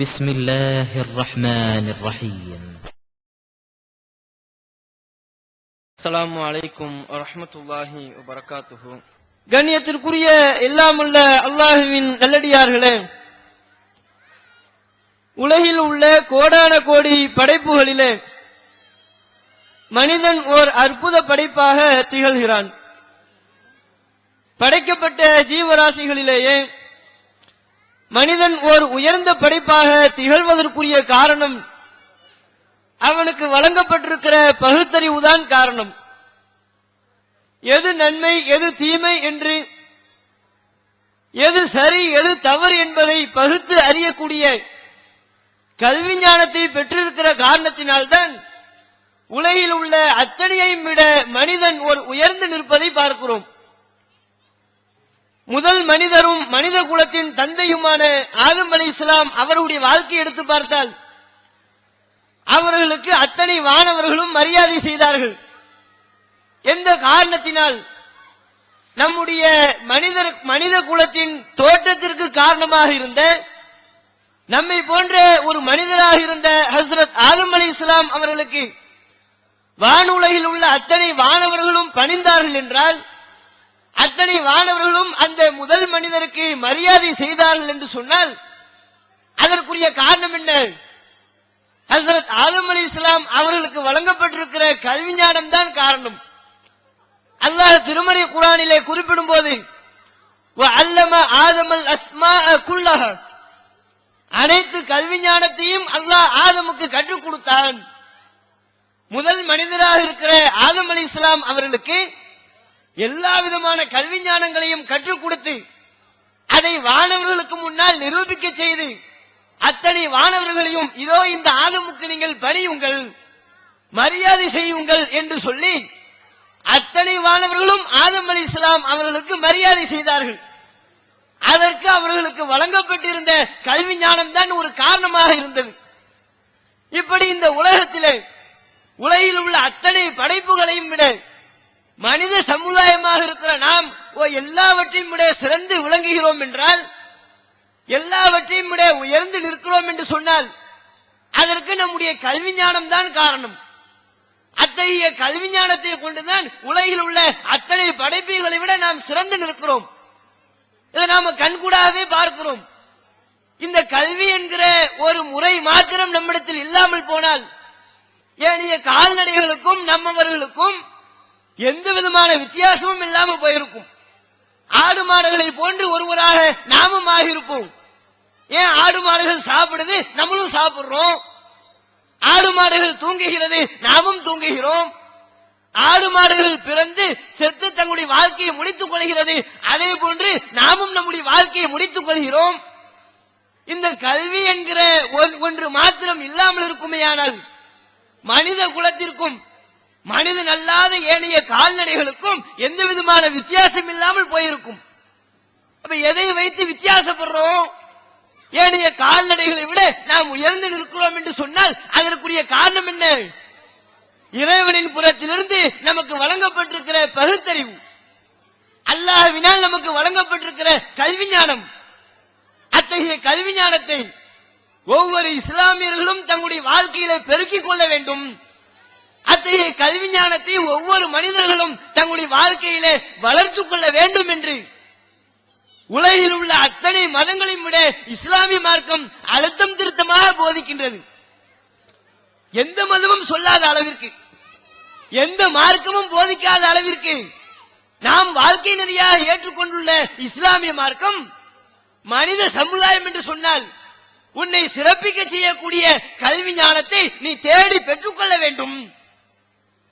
بسم الله الرحمن الرحيم. அஸ்ஸலாமு அலைக்கும் வரஹ்மத்துல்லாஹி வபரகாத்துஹு. கண்ணியத்திற்குரிய எல்லாமுள்ள அல்லாஹுவின் நல்லடியார்களே, உலகில் உள்ள கோடான கோடி படைப்புகளிலே மனிதன் ஓர் அற்புத படைப்பாக திகழ்கிறான். படைக்கப்பட்ட ஜீவராசிகளிலேயே மனிதன் ஓர் உயர்ந்த படைப்பாக திகழ்வதற்குரிய காரணம் அவனுக்கு வழங்கப்பட்டிருக்கிற பகுத்தறிவுதான் காரணம். எது நன்மை எது தீமை என்று, எது சரி எது தவறு என்பதை பகுத்து அறியக்கூடிய கல்வி ஞானத்தை பெற்றிருக்கிற காரணத்தினால்தான் உலகில் உள்ள அத்தனையையும் விட மனிதன் ஒரு உயர்ந்து நிற்பதை பார்க்கிறோம். முதல் மனிதரும் மனித குலத்தின் தந்தையுமான ஆதம் அலைஹிஸ்ஸலாம் அவருடைய வாழ்க்கை எடுத்து பார்த்தால் அவர்களுக்கு அத்தனை வானவர்களும் மரியாதை செய்தார்கள். எந்த காரணத்தினால்? நம்முடைய மனித குலத்தின் தோற்றத்திற்கு காரணமாக இருந்த, நம்மை போன்ற ஒரு மனிதராக இருந்த ஹஸ்ரத் ஆதம் அலைஹிஸ்ஸலாம் அவர்களுக்கு வானுலகில் உள்ள அத்தனை வானவர்களும் பணிந்தார்கள் என்றால், அத்தனை வானவர்களும் அந்த முதல் மனிதருக்கு மரியாதை செய்தார்கள் என்று சொன்னால் அதற்குரிய காரணம் என்ன? ஹஸ்ரத் ஆதம் அலைஹிஸ்ஸலாம் அவர்களுக்கு வழங்கப்பட்டிருக்கிற கல்வி ஞானம் தான் காரணம். அல்லாஹ் திருமறை குர்ஆனிலே குறிப்பிடும் போது வஅல்லம ஆதமல் அஸ்மாஅ குல்லஹா, அனைத்து கல்வி ஞானத்தையும் அல்லாஹ் ஆதமுக்கு கற்றுக் கொடுத்தான். முதல் மனிதராக இருக்கிற ஆதம் அலைஹிஸ்ஸலாம் அவர்களுக்கு எல்லா விதமான கல்வி ஞானங்களையும் கற்றுக் கொடுத்து அதை வானவர்களுக்கு முன்னால் நிரூபிக்க செய்து அத்தனை வானவர்களையும் இதோ இந்த ஆதமுக்கு நீங்கள் பணியுங்கள், மரியாதை செய்யுங்கள் என்று சொல்லி அத்தனை வானவர்களும் ஆதம் அலைஹிஸ்ஸலாம் அவர்களுக்கு மரியாதை செய்தார்கள். அதற்கு அவர்களுக்கு வழங்கப்பட்டிருந்த கல்வி ஞானம் தான் ஒரு காரணமாக இருந்தது. இப்படி இந்த உலகில் உள்ள அத்தனை படைப்புகளையும் விட மனித சமுதாயமாக இருக்கிற நாம் எல்லாவற்றையும் விட சிறந்து விளங்குகிறோம் என்றால், எல்லாவற்றையும் விட உயர்ந்து நிற்கிறோம் என்று சொன்னால் அதற்கு நம்முடைய கல்வி ஞானம் தான் காரணம். அத்தகைய கல்வி ஞானத்தை கொண்டுதான் உலகில் உள்ள அத்தனை படைப்புகளை விட நாம் சிறந்து நிற்கிறோம். இதை நாம கண்கூடாகவே பார்க்கிறோம். இந்த கல்வி என்கிற ஒரு முறை மாத்திரம் நம்மிடத்தில் இல்லாமல் போனால் ஏனைய கால்நடைகளுக்கும் நம்மவர்களுக்கும் எந்த விதமான வித்தியாசமும் இல்லாமல் போயிருக்கும். ஆடு மாடுகளை போன்று ஒருவராக நாமும் ஆகியிருப்போம். ஏன் ஆடு மாடுகள் சாப்பிடுது, நம்மளும் சாப்பிடுறோம். ஆடு மாடுகள் தூங்குகிறது, நாமும் தூங்குகிறோம். ஆடு மாடுகள் பிறந்து செத்து தங்களுடைய வாழ்க்கையை முடித்துக் கொள்கிறது, அதே போன்று நாமும் நம்முடைய வாழ்க்கையை முடித்துக் கொள்கிறோம். இந்த கல்வி என்கிற ஒன்று மாத்திரம் இல்லாமல் இருக்குமேயானால் மனித குலத்திற்கும் மனிதன் அல்லாத ஏனைய கால்நடைகளுக்கும் எந்த விதமான வித்தியாசம் இல்லாமல் போயிருக்கும். அப்ப எதை வைத்து வித்தியாசப்படுறோம்? ஏனைய கால்நடைகளை விட நாம் உயர்ந்து நிற்கிறோம் என்று சொன்னால் அதற்குரிய காரணம் என்ன? இறைவனின் புறத்திலிருந்து நமக்கு வழங்கப்பட்டிருக்கிற பகுத்தறிவு, அல்லாஹ்வினால் நமக்கு வழங்கப்பட்டிருக்கிற கல்வி ஞானம். அத்தகைய கல்வி ஞானத்தை ஒவ்வொரு இஸ்லாமியர்களும் தங்களுடைய வாழ்க்கையில பெருக்கிக் கொள்ள வேண்டும். அத்தகைய கல்வி ஞானத்தை ஒவ்வொரு மனிதர்களும் தங்களுடைய வாழ்க்கையிலே வளர்த்துக் கொள்ள வேண்டும் என்று உலகில் உள்ள அத்தனை மதங்களையும் விட இஸ்லாமிய மார்க்கம் அழுத்தம் திருத்தமாக போதிக்கின்றது. எந்த மதமும் சொல்லாத அளவிற்கு, எந்த மார்க்கமும் போதிக்காத அளவிற்கு நாம் வாழ்க்கை நெறியாக ஏற்றுக்கொண்டுள்ள இஸ்லாமிய மார்க்கம் மனித சமுதாயம் என்று சொன்னால் உன்னை சிறப்பிக்க செய்யக்கூடிய கல்வி ஞானத்தை நீ தேடி பெற்றுக்கொள்ள வேண்டும்,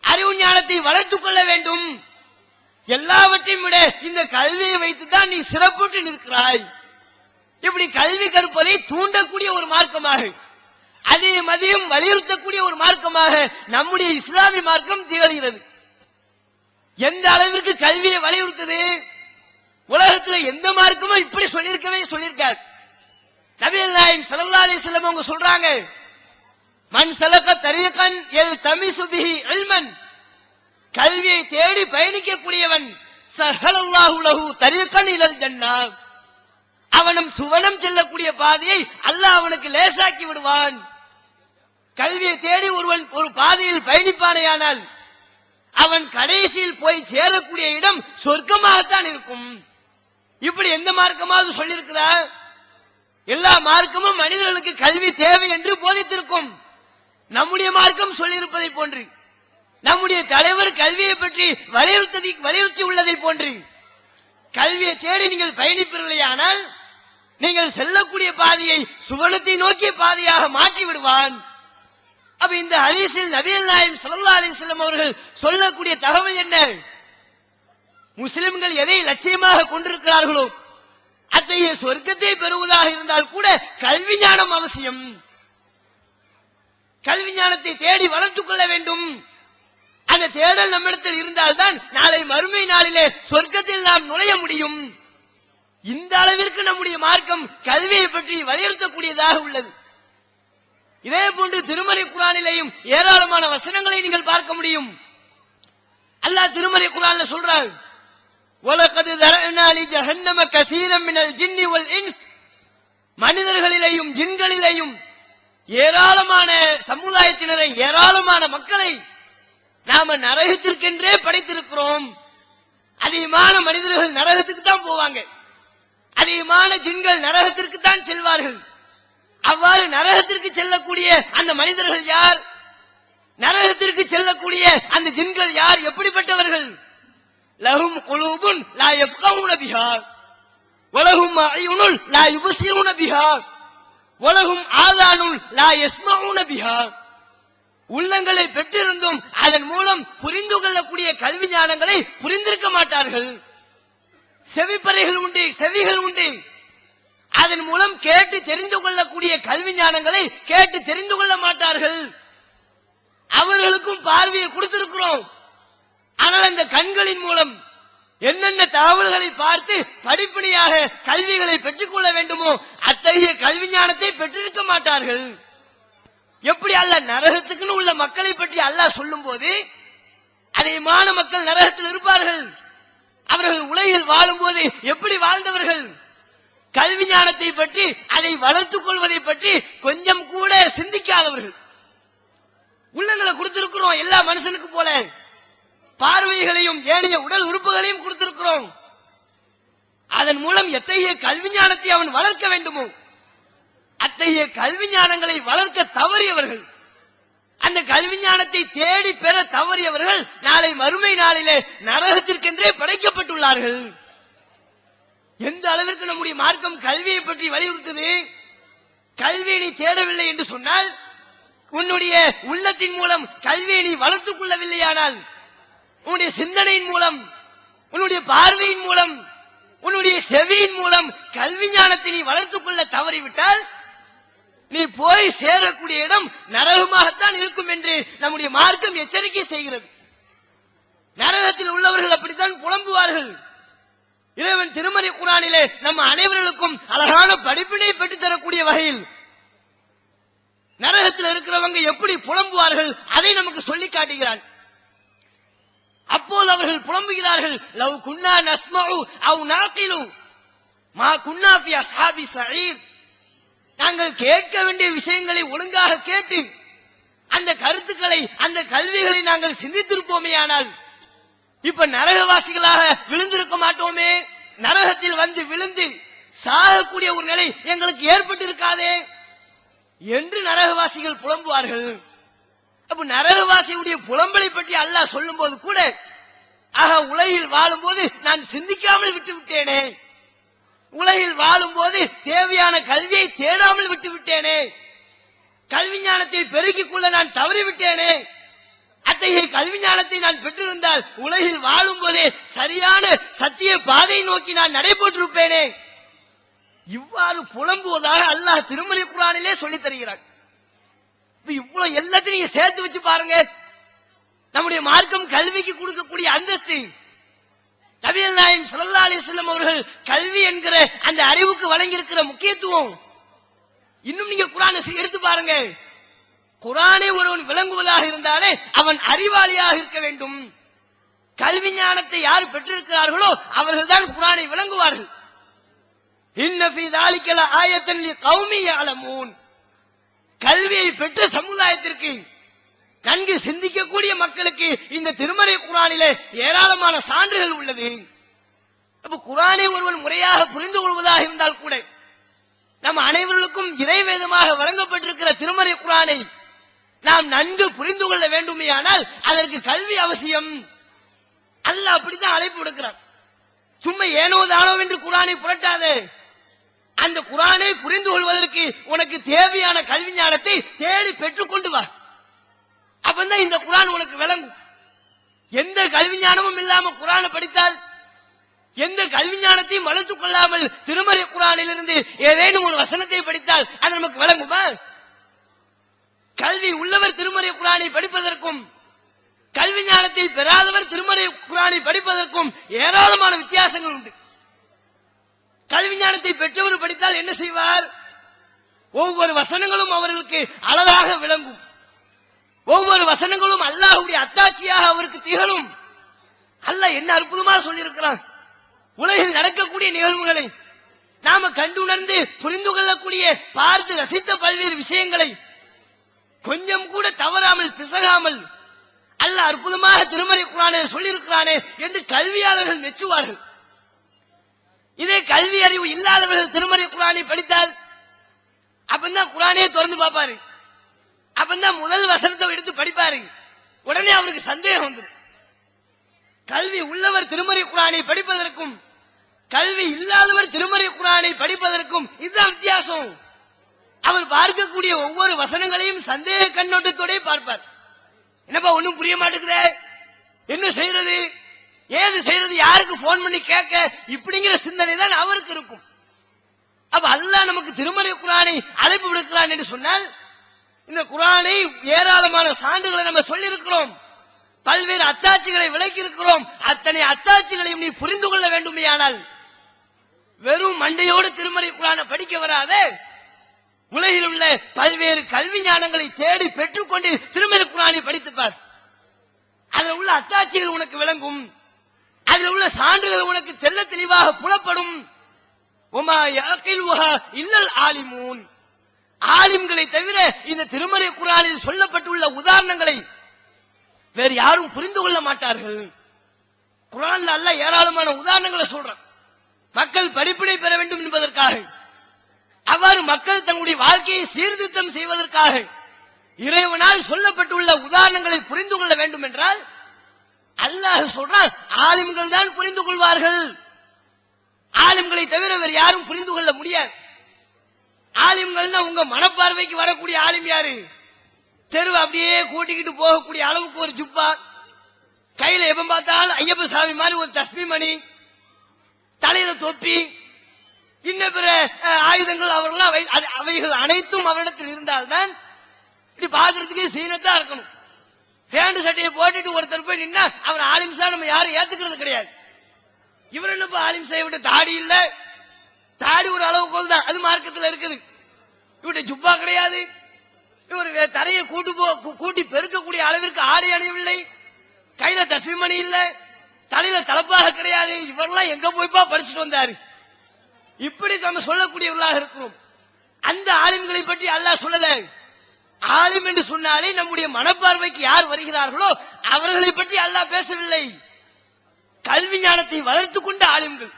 அறிவு ஞானத்தை வளர்த்துக் கொள்ள வேண்டும். எல்லாவற்றையும் விட இந்த கல்வியை வைத்துதான் நீ சிறப்புற்று நிற்கிறாய். இப்படி கல்வி கற்பதை தூண்டக்கூடிய ஒரு மார்க்கமாக, அதையும் அதையும் வலியுறுத்தக்கூடிய ஒரு மார்க்கமாக நம்முடைய இஸ்லாமிய மார்க்கம் திகழ்கிறது. எந்த அளவிற்கு கல்வியை வலியுறுத்தது? உலகத்தில் எந்த மார்க்கமும் இப்படி சொல்லியிருக்காது. நபிகள் நாயகம் ஸல்லல்லாஹு அலைஹி வஸல்லம் அவங்க சொல்றாங்க, மன் சலக தரீகன் யல்தமிசு பிஹி இல்மன், கல்வியை தேடி பயணிக்கக்கூடியவன் சஹலல்லாஹு லஹு தரீகன் இலல் ஜன்னah, அவனும் சுவனம் செல்லக்கூடிய பாதையை அல்லாஹ் அவனுக்கு லேசாக்கி விடுவான். கல்வியை தேடி ஒருவன் ஒரு பாதையில் பயணிப்பானேயானால் அவன் கடைசியில் போய் சேரக்கூடிய இடம் சொர்க்கமாகத்தான் இருக்கும். இப்படி எந்த மார்க்கமாவது சொல்லியிருக்கிறா? எல்லா மார்க்கமும் மனிதர்களுக்கு கல்வி தேவை என்று போதித்திருக்கும். நம்முடைய மார்க்கம் சொல்லியிருப்பதை போன்று, நம்முடைய தலைவர் கல்வியை பற்றி வலியுறுத்தி உள்ளதை போன்று, கல்வியை தேடி நீங்கள் பயணிப்பீர்களேயானால் நீங்கள் செல்லக்கூடிய பாதையை சுவனத்தை நோக்கிய பாதையாக மாற்றி விடுவான். அப்ப இந்த ஹதீஸில் நபிகள் நாயகம் ஸல்லல்லாஹு அலைஹி வஸல்லம் அவர்கள் சொல்லக்கூடிய தகவல் என்ன? முஸ்லிம்கள் எதை லட்சியமாக கொண்டிருக்கிறார்களோ அத்தகைய சொர்க்கத்தை பெறுவதாக இருந்தால் கூட கல்வி ஞானம் அவசியம். கல்வி ஞானத்தை தேடி வளர்த்துக் கொள்ள வேண்டும். அந்த தேடல் நம்மிடத்தில் இருந்தால்தான் நாளை மறுமை நாளிலே சொர்க்கத்தில் நாம் நுழைய முடியும். இந்த அளவிற்கு நம்முடைய மார்க்கம் கல்வியை பற்றி வலியுறுத்தக்கூடியதாக உள்ளது. இதே போன்று திருமறை குர்ஆனிலேயும் ஏராளமான வசனங்களை நீங்கள் பார்க்க முடியும். அல்லாஹ் திருமறை குர்ஆன்ல சொல்றார், வலகத் தரஅனா லி ஜஹன்னம கஸீரன் மினல் ஜின்னி வல் இன்ஸ், மனிதர்களிலேயும் ஜின்களிலேயும் ஏராளமான சமுதாயத்தினரை, ஏராளமான மக்களை நாம நரகத்திற்கென்றே படைத்திருக்கிறோம். அதிகமான மனிதர்கள் நரகத்துக்கு தான் போவாங்க, அதிகமான ஜின்கள் நரகத்திற்கு தான் செல்வார்கள். அவ்வாறு நரகத்திற்கு செல்லக்கூடிய அந்த மனிதர்கள் யார்? நரகத்திற்கு செல்லக்கூடிய அந்த ஜின்கள் யார்? எப்படிப்பட்டவர்கள்? லஹும் குலூபுன் லா யஃப்கஹூன பிஹா வலஹும் அய்யுனுன் லா யுபஸிரூன பிஹா வலஹும் ஆதானுன் லா யஸ்மஊன பிஹா. உள்ளங்களை பெற்றிருந்தும் அதன் மூலம் புரிந்து கொள்ளக்கூடிய கல்வி ஞானங்களை புரிந்திருக்க மாட்டார்கள். செவிப்பறைகள் உண்டு, செவிகள் உண்டு, அதன் மூலம் கேட்டு தெரிந்து கொள்ளக்கூடிய கல்வி ஞானங்களை கேட்டு தெரிந்து கொள்ள மாட்டார்கள். அவர்களுக்கும் பார்வையை கொடுத்திருக்கிறோம். ஆனால் அந்த கண்களின் மூலம் என்னென்ன தகவல்களை பார்த்து படிப்படியாக கல்விகளை பெற்றுக் கொள்ள வேண்டுமோ அத்தகைய கல்வி ஞானத்தை பெற்றிருக்க மாட்டார்கள். எப்படி அல்லாஹ் நரகத்துக்குன்னு உள்ள மக்களை பற்றி அல்லாஹ் சொல்லும் போது அதிகமான மக்கள் நரகத்தில் இருப்பார்கள். அவர்கள் உலகில் வாழும் போது எப்படி வாழ்ந்தவர்கள்? கல்வி ஞானத்தை பற்றி, அதை வளர்த்துக் கொள்வதை பற்றி கொஞ்சம் கூட சிந்திக்காதவர்கள். உள்ளங்களை கொடுத்திருக்கிறோம் எல்லா மனுஷனுக்கு போல, பார்வைகளையும் ஏனைய உடல் உறுப்புகளையும் கொடுத்திருக்கிறோம். அதன் மூலம் எத்தகைய கல்வி ஞானத்தை அவன் வளர்க்க வேண்டுமோ அத்தகைய கல்வி ஞானங்களை வளர்க்க தவறியவர்கள், அந்த கல்வி ஞானத்தை தேடி பெற தவறியவர்கள் நாளை மறுமை நாளிலே நரகத்திற்கென்றே படைக்கப்பட்டுள்ளார்கள். எந்த அளவிற்கு நம்முடைய மார்க்கம் கல்வியை பற்றி வலியுறுத்துது? கல்வியை நீ தேடவில்லை என்று சொன்னால், உன்னுடைய உள்ளத்தின் மூலம் கல்வியை நீ வளர்த்துக் கொள்ளவில்லையானால், உன்னுடைய சிந்தனையின் மூலம், உன்னுடைய பார்வையின் மூலம், உன்னுடைய செவியின் மூலம் கல்வி ஞானத்தை நீ வளர்த்துக் கொள்ள தவறிவிட்டால் நீ போய் சேரக்கூடிய இடம் நரகமாகத்தான் இருக்கும் என்று நம்முடைய மார்க்கம் எச்சரிக்கை செய்கிறது. நரகத்தில் உள்ளவர்கள் அப்படித்தான் புலம்புவார்கள். இறைவன் திருமறை குர்ஆனிலே நம்ம அனைவர்களுக்கும் அழகான படிப்பினை பெற்றுத் தரக்கூடிய வகையில் நரகத்தில் இருக்கிறவங்க எப்படி புலம்புவார்கள் அதை நமக்கு சொல்லி காட்டுகிறார். அப்போது அவர்கள் புலம்புகிறார்கள், லவ் குன்னா நஸ்மஉ அவ் நஅகிலு மா குன்னா ஃபி அஸ்ஹாபி ஸஈர். நாங்கள் கேட்க வேண்டிய விஷயங்களை ஒழுங்காக கேட்டு அந்த கருத்துக்களை, அந்த கல்விகளை நாங்கள் சிந்தித்திருப்போமேயானால் இப்ப நரகவாசிகளாக விழுந்திருக்க மாட்டோமே. நரகத்தில் வந்து விழுந்து சாகக்கூடிய ஒரு நிலை எங்களுக்கு ஏற்பட்டிருக்காதே என்று நரகவாசிகள் புலம்புவார்கள். அப்ப நரகவாசியுடைய புலம்பலை பற்றி அல்லாஹ் சொல்லும் போது கூட, ஆக உலகில் வாழும் போது நான் சிந்திக்காமல் விட்டு விட்டேனே, உலகில் வாழும் போது தேவையான கல்வியை தேடாமல் விட்டு விட்டேனே, கல்வி ஞானத்தை பெருக்கிக் கொள்ள நான் தவறிவிட்டேனே, அத்தகைய கல்வி ஞானத்தை நான் பெற்றிருந்தால் உலகில் வாழும் போதே சரியான சத்திய பாதையை நோக்கி நான் நடைபெற்றிருப்பேனே. இவ்வாறு புலம்புவதாக அல்லாஹ் திருமறை குர்ஆனிலே சொல்லித் தருகிறார். இவ்வளவு எல்லாத்தையும் நீங்க சேர்த்து வச்சு பாருங்க. நம்முடைய மார்க்கம் கல்விக்கு கொடுக்கக்கூடிய அந்தஸ்து, நபிகள் நாயகம் ஸல்லல்லாஹு அலைஹி வஸல்லம் அவர்கள் கல்வி என்கிற அந்த அறிவுக்கு வழங்கி இருக்கிற முக்கியத்துவம் இன்னும் நீங்க குர்ஆனை எடுத்து பாருங்க. குர்ஆனை ஒருவன் விளங்குவதாக இருந்தாலே அவன் அறிவாளியாக இருக்க வேண்டும். கல்வி ஞானத்தை யார் பெற்றிருக்கிறார்களோ அவர்கள் தான் குர்ஆனை விளங்குவார்கள். இன்ன ஃபீ ذلك لآية لقوم يعلمون. கல்வியை பெற்ற சமுதாயத்திற்கு, நன்கு சிந்திக்கக்கூடிய மக்களுக்கு இந்த திருமறை குர்ஆனிலே ஏராளமான சான்றுகள் உள்ளது. அப்ப குர்ஆனை ஒருவன் முறையாக புரிந்து கொள்வதாக இருந்தால் கூட, நம் அனைவருக்கும் இறைவேதமாக வழங்கப்பட்டிருக்கிற திருமறை குர்ஆனை நாம் நன்கு புரிந்து கொள்ள வேண்டுமேயானால் அதற்கு கல்வி அவசியம். அல்லாஹ் அப்படித்தான் அழைப்பு விடுக்கிறான். சும்மா ஏனோ தானோ என்று குர்ஆனை புரட்டாதே. அந்த குர்ஆனை புரிந்து கொள்வதற்கு உனக்கு தேவையான கல்வி ஞானத்தை தேடி பெற்றுக் கொண்டு வா. அப்பதான் இந்த குர்ஆன் உனக்கு விளங்கும். எந்த கல்வி ஞானமும் இல்லாம குர்ஆனை படித்தால், எந்த கல்வி ஞானத்தையும் வளர்த்துக் கொள்ளாமல் திருமறை குர்ஆனிலிருந்து ஏதேனும் ஒரு வசனத்தை படித்தால் அது நமக்கு விளங்குமா? கல்வி உள்ளவர் திருமறை குர்ஆனை படிப்பதற்கும், கல்வி ஞானத்தை பெறாதவர் திருமறை குர்ஆனை படிப்பதற்கும் ஏராளமான வித்தியாசங்கள் உண்டு. கல்வி ஞானத்தை பெற்றவர் படித்தால் என்ன செய்வார்? ஒவ்வொரு வசனங்களும் அவர்களுக்கு அழகாக விளங்கும். ஒவ்வொரு வசனங்களும் அல்லாஹ்வுடைய அத்தாட்சியாக அவருக்கு திகழும். அல்லாஹ் என்ன அற்புதமாக சொல்லியிருக்கிறான். உலகில் நடக்கக்கூடிய நிகழ்வுகளை நாம கண்டுணர்ந்து புரிந்து கொள்ளக்கூடிய, பார்த்து ரசித்த பல்வேறு விஷயங்களை கொஞ்சம் கூட தவறாமல் பிசகாமல் அல்லாஹ் அற்புதமாக திருமறை குர்ஆனை சொல்லியிருக்கிறானே என்று கல்வியாளர்கள் மெச்சுவார்கள். இதே கல்வி அறிவு இல்லாதவர்கள் திருமறை குர்ஆனை படித்தால் அப்பதான் குர்ஆனையே திறந்து பார்ப்பாரு. அப்பதான் முதல் வசனத்தை எடுத்து படிப்பாரு. உடனே அவருக்கு சந்தேகம் வந்துடும். கல்வி உள்ளவர் திருமறை குர்ஆனை படிப்பதற்கும், கல்வி இல்லாதவர் திருமறை குர்ஆனை படிப்பதற்கும் இதுதான் வித்தியாசம். அவர் பார்க்கக்கூடிய ஒவ்வொரு வசனங்களையும் சந்தேக கண்ணோட்டத்தோட பார்ப்பார். என்னப்பா ஒண்ணும் புரிய மாட்டேங்குதே, என்ன செய்யறது, ஏது செய்யறது, யாருக்கு போன் பண்ணி கேட்க, இப்படிங்கிற சிந்தனை தான் அவருக்கு இருக்கும். அப்ப அல்லாஹ் நமக்கு திருமறை குர்ஆனை அழைப்பு விடுக்கிறான் என்று சொன்னால், இந்த குர்ஆனை ஏராளமான சான்றுகளை நம்ம சொல்லி இருக்கிறோம், பல்வேறு அத்தாட்சிகளை விளக்கி இருக்கிறோம். அத்தனை அத்தாட்சிகளையும் நீ புரிந்து கொள்ள வேண்டுமேயானால் வெறும் மண்டையோடு திருமறை குர்ஆனை படிக்க வராதே, உலகில் உள்ள பல்வேறு கல்வி ஞானங்களை தேடி பெற்றுக்கொண்டு திருமறை குர்ஆனை படித்துப்பார். அதில் உள்ள அத்தாட்சிகள் உனக்கு விளங்கும். அதில் உள்ள சான்றுகள் உனக்கு தெள்ள தெளிவாக புலப்படும். உமா யஅகிலுஹா இல்லல் ஆலிமூன். ஆலிம்களை தவிர இந்த திருமறை குர்ஆனில் சொல்லப்பட்டுள்ள உதாரணங்களை வேறு யாரும் புரிந்து கொள்ள மாட்டார்கள். குர்ஆன்ல அல்லாஹ் ஏராளமான உதாரணங்களை சொல்றான். மக்கள் படிப்பினை பெற வேண்டும் என்பதற்காக, அவ்வாறு மக்கள் தங்களுடைய வாழ்க்கையை சீர்திருத்தம் செய்வதற்காக இறைவனால் சொல்லப்பட்டுள்ள உதாரணங்களை புரிந்து கொள்ள வேண்டும் என்றால் அல்லாஹ் சொல்றான், ஆலிம்கள் தான் புரிந்து கொள்வார்கள். ஆலிம்களை தவிர வேறு யாரும் புரிந்து கொள்ள முடியாது. ஆலிம்கள்னா உங்க மனப்பார்வைக்கு வரக்கூடிய ஆலிம் யாரு? தெருவு அப்படியே கூட்டிக்கிட்டு போகக்கூடிய அளவுக்கு ஒரு ஜுப்பா, கையில எப்ப பார்த்தாலும் ஐயப்ப சாமி மாதிரி ஒரு தஸ்மி மணி, தலையில தொப்பி, இன்ன பிற ஆயுதங்கள் அவர்களாம் அவைகள் அனைத்தும் அவரிடத்தில் இருந்தால்தான் இப்படி பாக்குறதுக்கு சீனத்தா இருக்கணும். பேண்ட் சட்டையை போட்டுட்டு ஒருத்தர் போய் நின்னா அவர் ஆலிம்சா நம்ம யாரும் ஏத்துக்கிறது கிடையாது. இவர் என்ன ஆலிம் செய்ய விட்டு தாடி இல்ல, தாடி ஒரு அளவுகோல் தான், அது மார்க்கத்தில் இருக்குது. இவருடைய ஜுப்பா கிடையாது, இவர் தரையை கூட்டி பெருக்கக்கூடிய அளவிற்கு ஆடை அணியவில்லை, கையில தஸ்மிமணி இல்ல, தலையில தலப்பாக கிடையாது. இவரெல்லாம் எங்க போய்ப்பா படிச்சுட்டு வந்தாரு, இப்படி நம்ம சொல்லக்கூடியவர்களாக இருக்கிறோம். அந்த ஆலிம்களை பற்றி அல்லாஹ் சொல்லல. ஆலிம் என்று சொன்னாலே நம்முடைய மனப்பார்வைக்கு யார் வருகிறார்களோ அவர்களை பற்றி அல்லாஹ் பேசவில்லை. கல்வி ஞானத்தை வளர்த்துக் கொண்ட ஆலிம்கள்,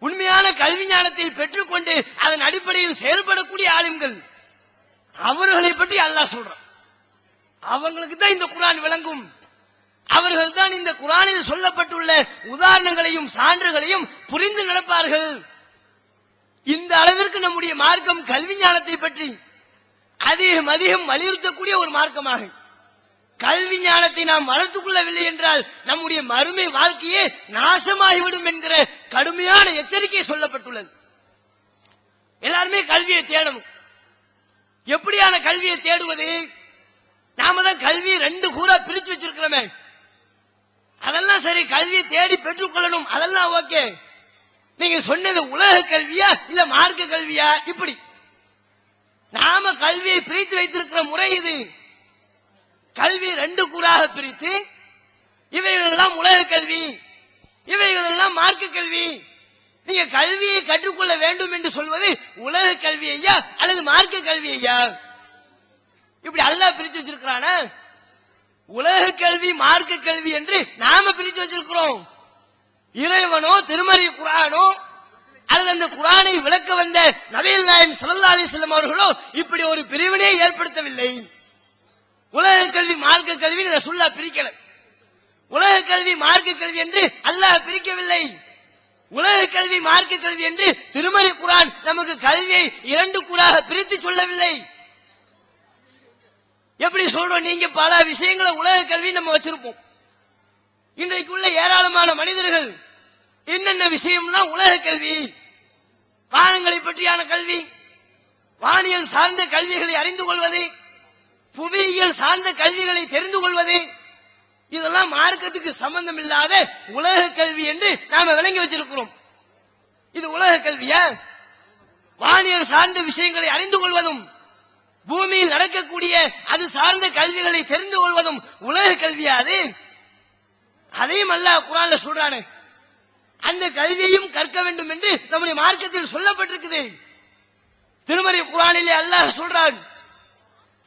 உண்மையான கல்வி ஞானத்தை பெற்றுக்கொண்டு அதன் அடிப்படையில் செயல்படக்கூடிய ஆலிம்கள், அவர்களை பற்றி அல்லாஹ் சொல்றான். அவங்களுக்கு தான் இந்த குர்ஆன் விளங்கும். அவர்கள் தான் இந்த குர்ஆனில் சொல்லப்பட்டுள்ள உதாரணங்களையும் சான்றுகளையும் புரிந்து நடப்பார்கள். இந்த அளவிற்கு நம்முடைய மார்க்கம் கல்வி ஞானத்தை பற்றி அதிகம் அதிகம் வலியுறுத்தக்கூடிய ஒரு மார்க்கமாக, கல்வி ஞானத்தை நாம் வளர்த்துக் கொள்ளவில்லை என்றால் நம்முடைய மறுமை வாழ்க்கையே நாசமாகிவிடும் என்கிற கடுமையான எச்சரிக்கை சொல்லப்பட்டுள்ளது. எல்லாருமே கல்வியை தேடணும். எப்படியான கல்வியை தேடுவது? நாம தான் கல்வியை 2 கூறா பிரிச்சு வச்சிருக்கிறோமே. அதெல்லாம் சரி, கல்வியை தேடி பெற்றுக் கொள்ளணும், அதெல்லாம் ஓகே. நீங்க சொன்னது உலக கல்வியா இல்ல மார்க்க கல்வியா? இப்படி நாம கல்வியை பிரித்து வைத்திருக்கிற முறை இது. கல்வி 2 கூறாக பிரித்து இவைகள் எல்லாம் உலக கல்வி, இவைகள் எல்லாம் மார்க்க கல்வி நீங்க கல்வியை கற்றுக்கொள்ள வேண்டும் என்று சொல்வது உலக கல்வி ஐயா அல்லது மார்க்க கல்வி ஐயா? இப்படி அல்லாஹ் பிரிச்சு வச்சிருக்கிறானா? உலக கல்வி மார்க்க கல்வி என்று நாம பிரிச்சு வச்சிருக்கிறோம். இறைவனோ திருமறை குர்ஆனோ அல்லது அந்த குர்ஆனை விளக்க வந்த நபிகள் நாயகம் ஸல்லல்லாஹு அலைஹி வஸல்லம் அவர்களோ இப்படி ஒரு பிரிவினை ஏற்படுத்தவில்லை. உலக கல்வி மார்க்க கல்வி ரசூலுல்லாஹ் பிரிக்கல. உலக கல்வி மார்க்க கல்வி என்று அல்லாஹ் பிரிக்கவில்லை. உலக கல்வி மார்க்க கல்வி என்று திருமறை குர்ஆன் நமக்கு கல்வியை இரண்டு கூறாக பிரித்து சொல்லவில்லை. எப்படி சொல்றோம்? நீங்க பல விஷயங்களை உலக கல்வி நம்ம வச்சிருப்போம். இன்றைக்குள்ள ஏராளமான மனிதர்கள் என்னென்ன விஷயம்னா உலக கல்வி, வானங்களை பற்றியான கல்வி, வானியல் சார்ந்த கல்விகளை அறிந்து கொள்வது, புவியியல் சார்ந்த கல்விகளை தெரிந்து கொள்வது, இதெல்லாம் மார்க்கத்துக்கு சம்பந்தம் இல்லாத உலக கல்வி என்று நாம விளங்கி வச்சிருக்கிறோம். இது உலக கல்வியா? வானியல் சார்ந்த விஷயங்களை அறிந்து கொள்வதும் பூமியில் நடக்கக்கூடிய அது சார்ந்த கல்விகளை தெரிந்து கொள்வதும் உலக கல்வியா? அது அதையும் அல்லாஹ் குர்ஆன்ல சொல்றானே, அந்த கல்வியையும் கற்க வேண்டும் என்று நம்முடைய மார்க்கத்தில் சொல்லப்பட்டிருக்குது. திருமறை குர்ஆனிலே அல்லாஹ் சொல்றான்,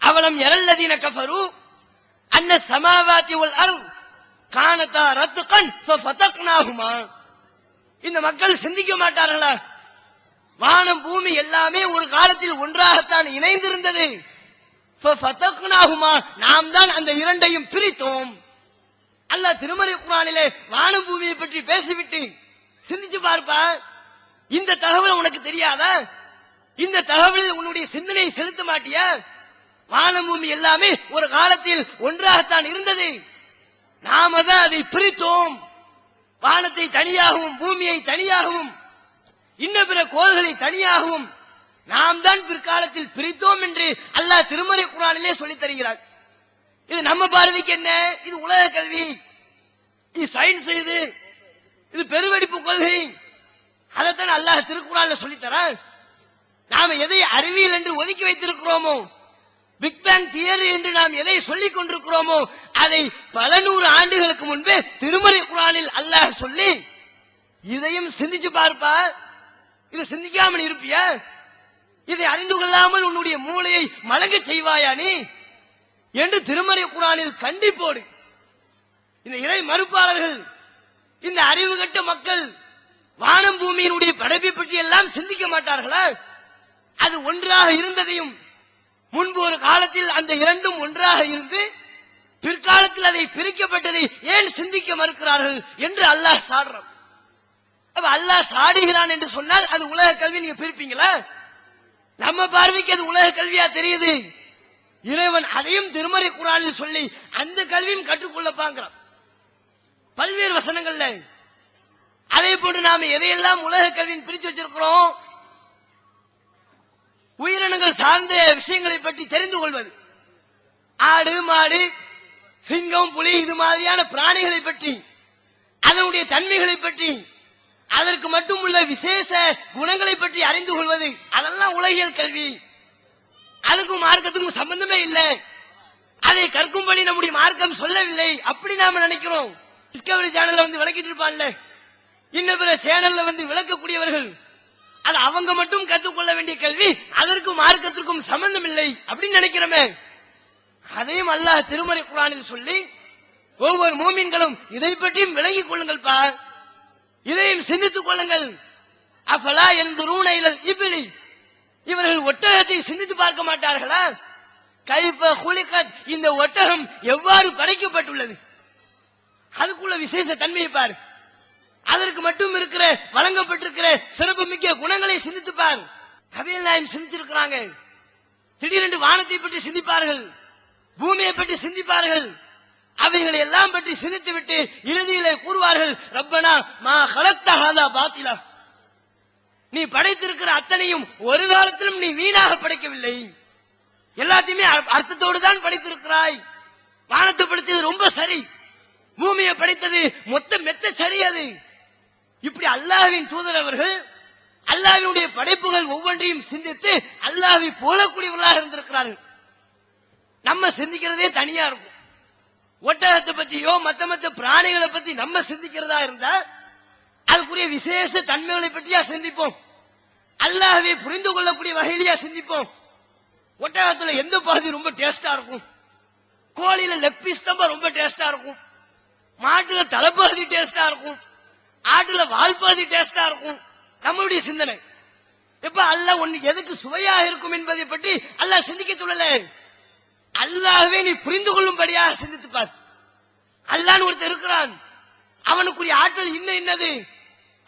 அவலம் யரல்லதீன கஃபரு அன்ன ஸமாவாதி வல் அர்த் கானதா ரத்கன் ஃபஃபதக்னாஹுமா. இந்த மக்கள் சிந்திக்க மாட்டார்களா? வானம் பூமி எல்லாமே ஒரு காலத்தில் ஒன்றாகத்தான் இணைந்திருந்தது. ஃபஃபதக்னாஹுமா, நாம் தான் அந்த இரண்டையும் பிரித்தோம். அல்லாஹ் திருமறை குர்ஆனிலே வானம் பூமியை பற்றி பேசிவிட்டு சிந்திச்சு பார்ப்பா, இந்த தகவல் உனக்கு தெரியாதா? இந்த தகவலில் உன்னுடைய சிந்தனை செலுத்த மாட்டியா? வானம் பூமி எல்லாமே ஒரு காலத்தில் ஒன்றாகத்தான் இருந்தது. நாம தான் அதை பிரித்தோம். வானத்தை தனியாகவும் பூமியை தனியாகவும் இன்ன பிற கோள்களை தனியாகவும் நாம் தான் பிற்காலத்தில் பிரித்தோம் என்று அல்லாஹ் திருமறை குர்ஆனிலே சொல்லித் தருகிறார். இது நம்ம பார்வைக்கு என்ன? இது உலக கல்வி, இது சயின்ஸ், இது பெருவெடிப்பு கொள்கை. அதைத்தான் அல்லாஹ் திருக்குர்ஆன்ல சொல்லித் தர. நாம எதை அறிவியல் என்று ஒதுக்கி வைத்திருக்கிறோமோ, பிக் பேங் தியரி என்று நாம் எதை சொல்லிக் கொண்டிருக்கிறோமோ, அதை பல நூறு ஆண்டுகளுக்கு முன்பே திருமறை குர்ஆனில் அல்லாஹ் சொல்லி, இதையும் சிந்திச்சு பார்ப்பா, இதை சிந்திக்காமல் இருப்பியா? இதை அறிந்து கொள்ளாமல் உன்னுடைய மூளையை மலங்க செய்வாயா நீ என்று திருமறை குர்ஆனில் கண்டிப்போடு. இந்த இறை மறுப்பாளர்கள், இந்த அறிவு கட்ட மக்கள் வானம் பூமியினுடைய படைப்பை பற்றி எல்லாம் சிந்திக்க மாட்டார்களா? அது ஒன்றாக இருந்ததையும் முன்பு ஒரு காலத்தில் அந்த இரண்டும் ஒன்றாக இருந்து பிற்காலத்தில் அதை பிரிக்கப்பட்டதை ஏன் சிந்திக்க மறுக்கிறார்கள் என்று அல்லாஹ் சாடுறான். அப்ப அல்லாஹ் சாடுகிறான் என்று சொன்னால் அது உலக கல்வி நீங்க பிரிப்பீங்களா? நம்ம பார்வைக்கு அது உலக கல்வியா தெரியுது. இறைவன் அதையும் திருமறை குர்ஆனில் சொல்லி அந்த கல்வியும் கற்றுக்கொள்ள பாங்கிறான் பல்வேறு வசனங்கள்ல. அதே போன்று நாம எதையெல்லாம் உலக கல்வியின் பிரித்து வச்சிருக்கிறோம்? உயிரினங்கள் சார்ந்த விஷயங்களை பற்றி தெரிந்து கொள்வது, ஆடு மாடு சிங்கம் புலி இது மாதிரியான பிராணிகளை பற்றி, அதனுடைய தன்மைகளை பற்றி, அதற்கு மட்டும் உள்ள விசேஷ குணங்களை பற்றி அறிந்து கொள்வது, அதெல்லாம் உலகியல் கல்வி. அதுக்கும் மார்க்கத்துக்கும் சம்பந்தமே இல்லை. அதை கற்கும்படி நம்முடைய மார்க்கம் சொல்லவில்லை. அப்படி நாம நினைக்கிறோம். டிஸ்கவரி சேனல்ல வந்து விளக்கிட்டு இருப்பான்ல, இன்ன பிற சேனல்ல வந்து விளக்கக்கூடியவர்கள், அது அவங்க மட்டும் கற்றுக்கொள்ள வேண்டிய கல்வி, அதற்கும் மார்க்கத்திற்கும் சம்பந்தம் இல்லை அப்படின்னு நினைக்கிறோமே. அதையும் அல்லாஹ் திருமறை குர்ஆனில் சொல்லி, ஒவ்வொரு மூமின்களும் இதை பற்றியும் விளங்கிக் கொள்ளுங்கள் பார், இதையும் சிந்தித்துக் கொள்ளுங்கள். அஃபலா யன்துரூன இலல் இப்லி, இவர்கள் ஒட்டகத்தை சிந்தித்து பார்க்க மாட்டார்களா? கைஃப குலிகத், இந்த ஒட்டகம் எவ்வாறு படைக்கப்பட்டுள்ளது, அதுக்குள்ள விசேஷ தன்மையை பார், அதற்கு மட்டும் இருக்கிற வழங்கப்பட்டிருக்கிற சிறப்பு மிக்க குணங்களை சிந்தித்து பார். நபிகள் நாயகம் சிந்திச்சிருக்கிறாங்க. திடீரென்று வானத்தை பற்றி சிந்திப்பார்கள், பூமியை பற்றி சிந்திப்பார்கள். அவைகளை எல்லாம் பற்றி சிந்தித்து விட்டு இறுதியிலே கூறுவார்கள், ரப்பனா மா கலக்த ஹாதா பாத்திலா, நீ படைத்திருக்கிற அத்தனையும் ஒரு காலத்திலும் நீ வீணாக படைக்கவில்லை, எல்லாத்தையுமே அர்த்தத்தோடு தான் படைத்திருக்கிறாய். வானத்தை படைத்தது ரொம்ப சரி, பூமியை படைத்தது மொத்தம் மெத்த சரி. அது இப்படி அல்லாஹ்வின் தூதர் அவர்கள் அல்லாஹ்வினுடைய படைப்புகள் ஒவ்வொன்றையும் சிந்தித்து அல்லாஹ்வை போலக்கூடியவர்களாக இருந்திருக்கிறார்கள். நம்ம சிந்திக்கிறதே தனியா இருக்கும். ஒட்டகத்தை பத்தியோ மத்த பிராணிகளை பத்தி நம்ம சிந்திக்கிறதா இருந்தா அதுக்குரிய விசேஷ தன்மைகளை பற்றியா சிந்திப்போம். அல்லாஹ்வை புரிந்து கொள்ளக்கூடிய வகையிலேயா சிந்திப்போம். ஒட்டகத்துல எந்த பகுதி ரொம்ப டேஸ்டா இருக்கும்? கோழியில லெக் பீஸ் தான் ரொம்ப டேஸ்டா இருக்கும். மாட்டுல தலைப்பகுதி டேஸ்டா இருக்கும். ஆட்டுல வால் பகுதி டேஸ்டா இருக்கும். நம்மளுடைய சிந்தனை இப்ப அல்லாஹ் ஒன்னு எதுக்கு சுவையாக இருக்கும் என்பதை பற்றி அல்லாஹ் சிந்திக்க சொல்லல. அல்லாஹ்வை நீ புரிந்து கொள்ளும்படியாக சிந்தித்து பார். அல்லாஹ்னு ஒருத்தர் இருக்கிறான், அவனுக்குரிய ஆற்றல் இன்னது,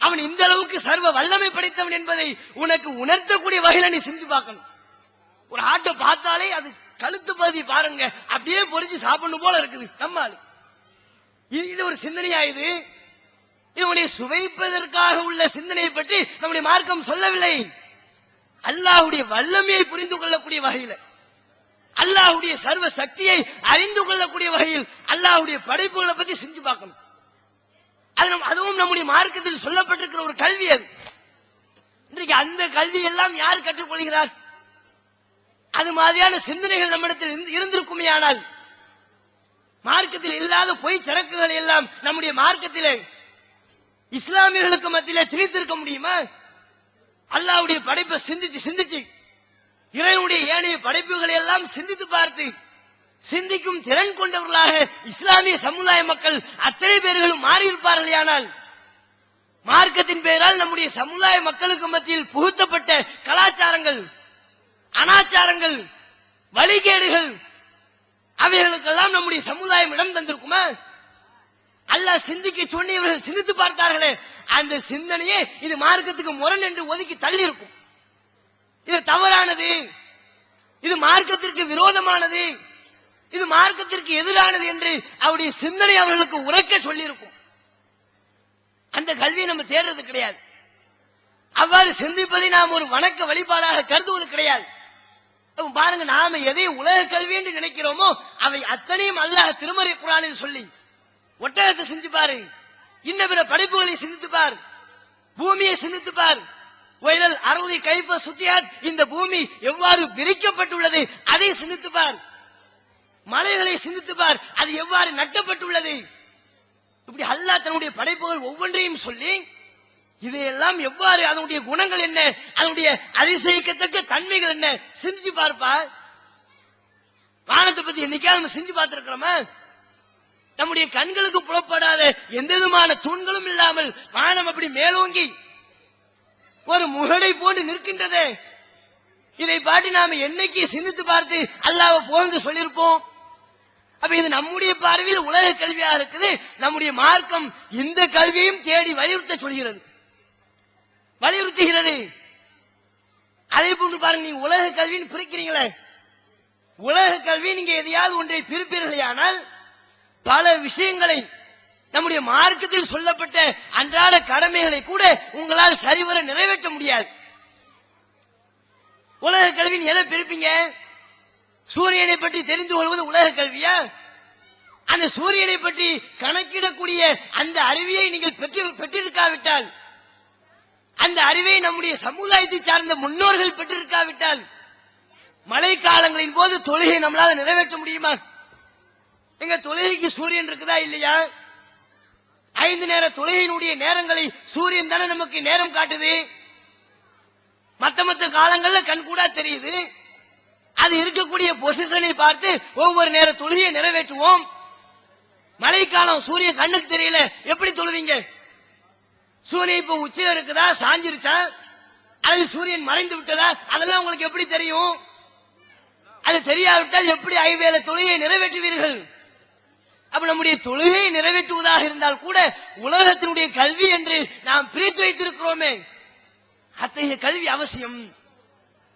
அவன் இந்த அளவுக்கு சர்வ வல்லமை படைத்தவன் என்பதை உனக்கு உணர்த்தக்கூடிய வகையில நீ சிந்தித்து பார்க்கணும். ஒரு ஆட்டை பார்த்தாலே அது கழுத்து பகுதி பாருங்க அப்படியே பொறிச்சு சாப்பிடணும் போல இருக்குது. நம்ம இது ஒரு சிந்தனையா? இது இதனுடைய சுவைப்பதற்காக உள்ள சிந்தனையை பற்றி நம்முடைய மார்க்கம் சொல்லவில்லை. அல்லாஹ்வுடைய வல்லமையை புரிந்து கொள்ளக்கூடிய வகையில், அல்லாஹ்வுடைய சர்வ சக்தியை அறிந்து கொள்ளக்கூடிய வகையில் அல்லாஹ்வுடைய படைப்புகளை பற்றி செஞ்சு பார்க்கணும். அதுவும் நம்முடைய மார்க்கத்தில் சொல்லப்பட்டிருக்கிற ஒரு கல்வி. அது இன்றைக்கு அந்த கல்வி எல்லாம் யார் கற்றுக்கொள்கிறார்? அது மாதிரியான சிந்தனைகள் நம்மிடத்தில் இருந்திருக்குமே ஆனால் மார்க்கத்தில் இல்லாத பொய் சரக்குகள் எல்லாம் நம்முடைய மார்க்கத்திலே இஸ்லாமியர்களுக்கு மத்தியிலே திணித்திருக்க முடியுமா? அல்லாஹ்வுடைய படைப்பை சிந்திச்சு இறைவனுடைய ஏனைய படைப்புகளை எல்லாம் சிந்தித்து பார்த்து சிந்திக்கும் திறன் கொண்டவர்களாக இஸ்லாமிய சமுதாய மக்கள் அத்தனை பேர்களும் மாறியிருப்பார்கள். ஆனால் மார்க்கத்தின் பெயரால் நம்முடைய சமுதாய மக்களுக்கு மத்தியில் புகுத்தப்பட்ட கலாச்சாரங்கள், அனாச்சாரங்கள், வழிகேடுகள், அவைகளுக்கெல்லாம் நம்முடைய சமுதாயம் இடம் தந்திருக்குமா? அல்லாஹ் சிந்திக்க சொன்னவர்கள் சிந்தித்து பார்த்தார்களே, அந்த சிந்தனையே இது மார்க்கத்துக்கு முரண் என்று ஒதுக்கி தள்ளி இருக்கும். இது தவறானது, இது மார்க்கத்திற்கு விரோதமானது, இது மார்க்கத்திற்கு எதிரானது என்று அவருடைய சிந்தனை அவர்களுக்கு உரைக்க சொல்லியிருக்கும். அந்த கல்வியை நம்ம தேடுறது கிடையாது. அவ்வாறு சிந்திப்பதை நாம் ஒரு வணக்க வழிபாடாக கருதுவது கிடையாது. பாருங்க, நாம எதை உலக கல்வி என்று நினைக்கிறோமோ அவை அத்தனையும் அல்லாஹ் திருமறை குர்ஆனில் சொல்லி, ஒட்டகத்தை செஞ்சு பாரு, இன்ன பிற படைப்புகளை சிந்தித்து பார், பூமியை சிந்தித்து பார், வயல் அறுதி கைப்ப சுத்தியாத், இந்த பூமி எவ்வாறு விரிக்கப்பட்டுள்ளது அதை சிந்தித்து பார், மலைகளை சிந்தித்து பார், அது எவ்வாறு நட்டப்பட்டுள்ளது. இப்படி அல்லாஹ் தன்னுடைய படைப்புகள் ஒவ்வொன்றையும் சொல்லி இதையெல்லாம் எவ்வாறு, அதனுடைய குணங்கள் என்ன, அதனுடைய அதிசயிக்கத்தக்க தன்மைகள் என்ன சிந்திச்சு பார்ப்பா. வானத்தை பத்தி என்னைக்காவது நம்ம சிந்திச்சு பார்த்திருக்கிறோமா? நம்முடைய கண்களுக்கு புலப்படாத எந்த விதமான தூண்களும் இல்லாமல் வானம் அப்படி மேலோங்கி ஒரு முகடை போன்று நிற்கின்றது. இதை பாட்டி நாம என்னைக்கு சிந்தித்து பார்த்து அல்லாஹ்வை புகழ்ந்து சொல்லியிருப்போம்? அப்ப இது நம்முடைய பார்வையில் உலக கல்வியாக இருக்குது. நம்முடைய மார்க்கம் இந்த கல்வியையும் தேடி வலியுறுத்துகிறது. அதே போன்று பாருங்க, நீங்க உலக கல்வின்னு பிரிக்கிறீங்களே, உலக கல்வி நீங்க எதையாவது ஒன்றை பிரிப்பீர்களே ஆனால் பல விஷயங்களை, நம்முடைய மார்க்கத்தில் சொல்லப்பட்ட அன்றாட கடமைகளை கூட உங்களால் சரிவர நிறைவேற்ற முடியாது. உலக கல்வின்னு எதை பிரிப்பீங்க? சூரியனை பற்றி தெரிந்து கொள்வது உலக கல்வியா? அந்த சூரியனை பற்றி கணக்கிடக்கூடிய அந்த அறிவியை நீங்கள் பெற்றிருக்காவிட்டால், அந்த அறிவை நம்முடைய சமுதாயத்தை சார்ந்த முன்னோர்கள் பெற்றிருக்காவிட்டால், மழை காலங்களின் போது தொழுகை நம்மளால நிறைவேற்ற முடியுமா? எங்க தொழுகைக்கு சூரியன் இருக்குதா இல்லையா? 5 நேர தொழுகையினுடைய நேரங்களை சூரியன் தானே நமக்கு நேரம் காட்டுது. மத்த காலங்கள்ல கண்கூடா தெரியுது. அது இருக்கக்கூடிய பொசிஷனை பார்த்து ஒவ்வொரு நேர தொழுகையை நிறைவேற்றுவோம். மழைக்காலம் சூரியன் கண்ணுக்கு தெரியல, எப்படி தொழுவீங்க? சூரியன் இப்ப உச்சம் இருக்குதா, சாஞ்சிருச்சா, அது சூரியன் மறைந்து விட்டதா, அதெல்லாம் உங்களுக்கு எப்படி தெரியும்? அது தெரியாவிட்டால் எப்படி 5 வேளை தொழுகையை நிறைவேற்றுவீர்கள்? அப்ப நம்முடைய தொழுகையை நிறைவேற்றுவதாக இருந்தால் கூட உலகத்தினுடைய கல்வி என்று நாம் பிரித்து வைத்திருக்கிறோமே, அத்தகைய கல்வி அவசியம்.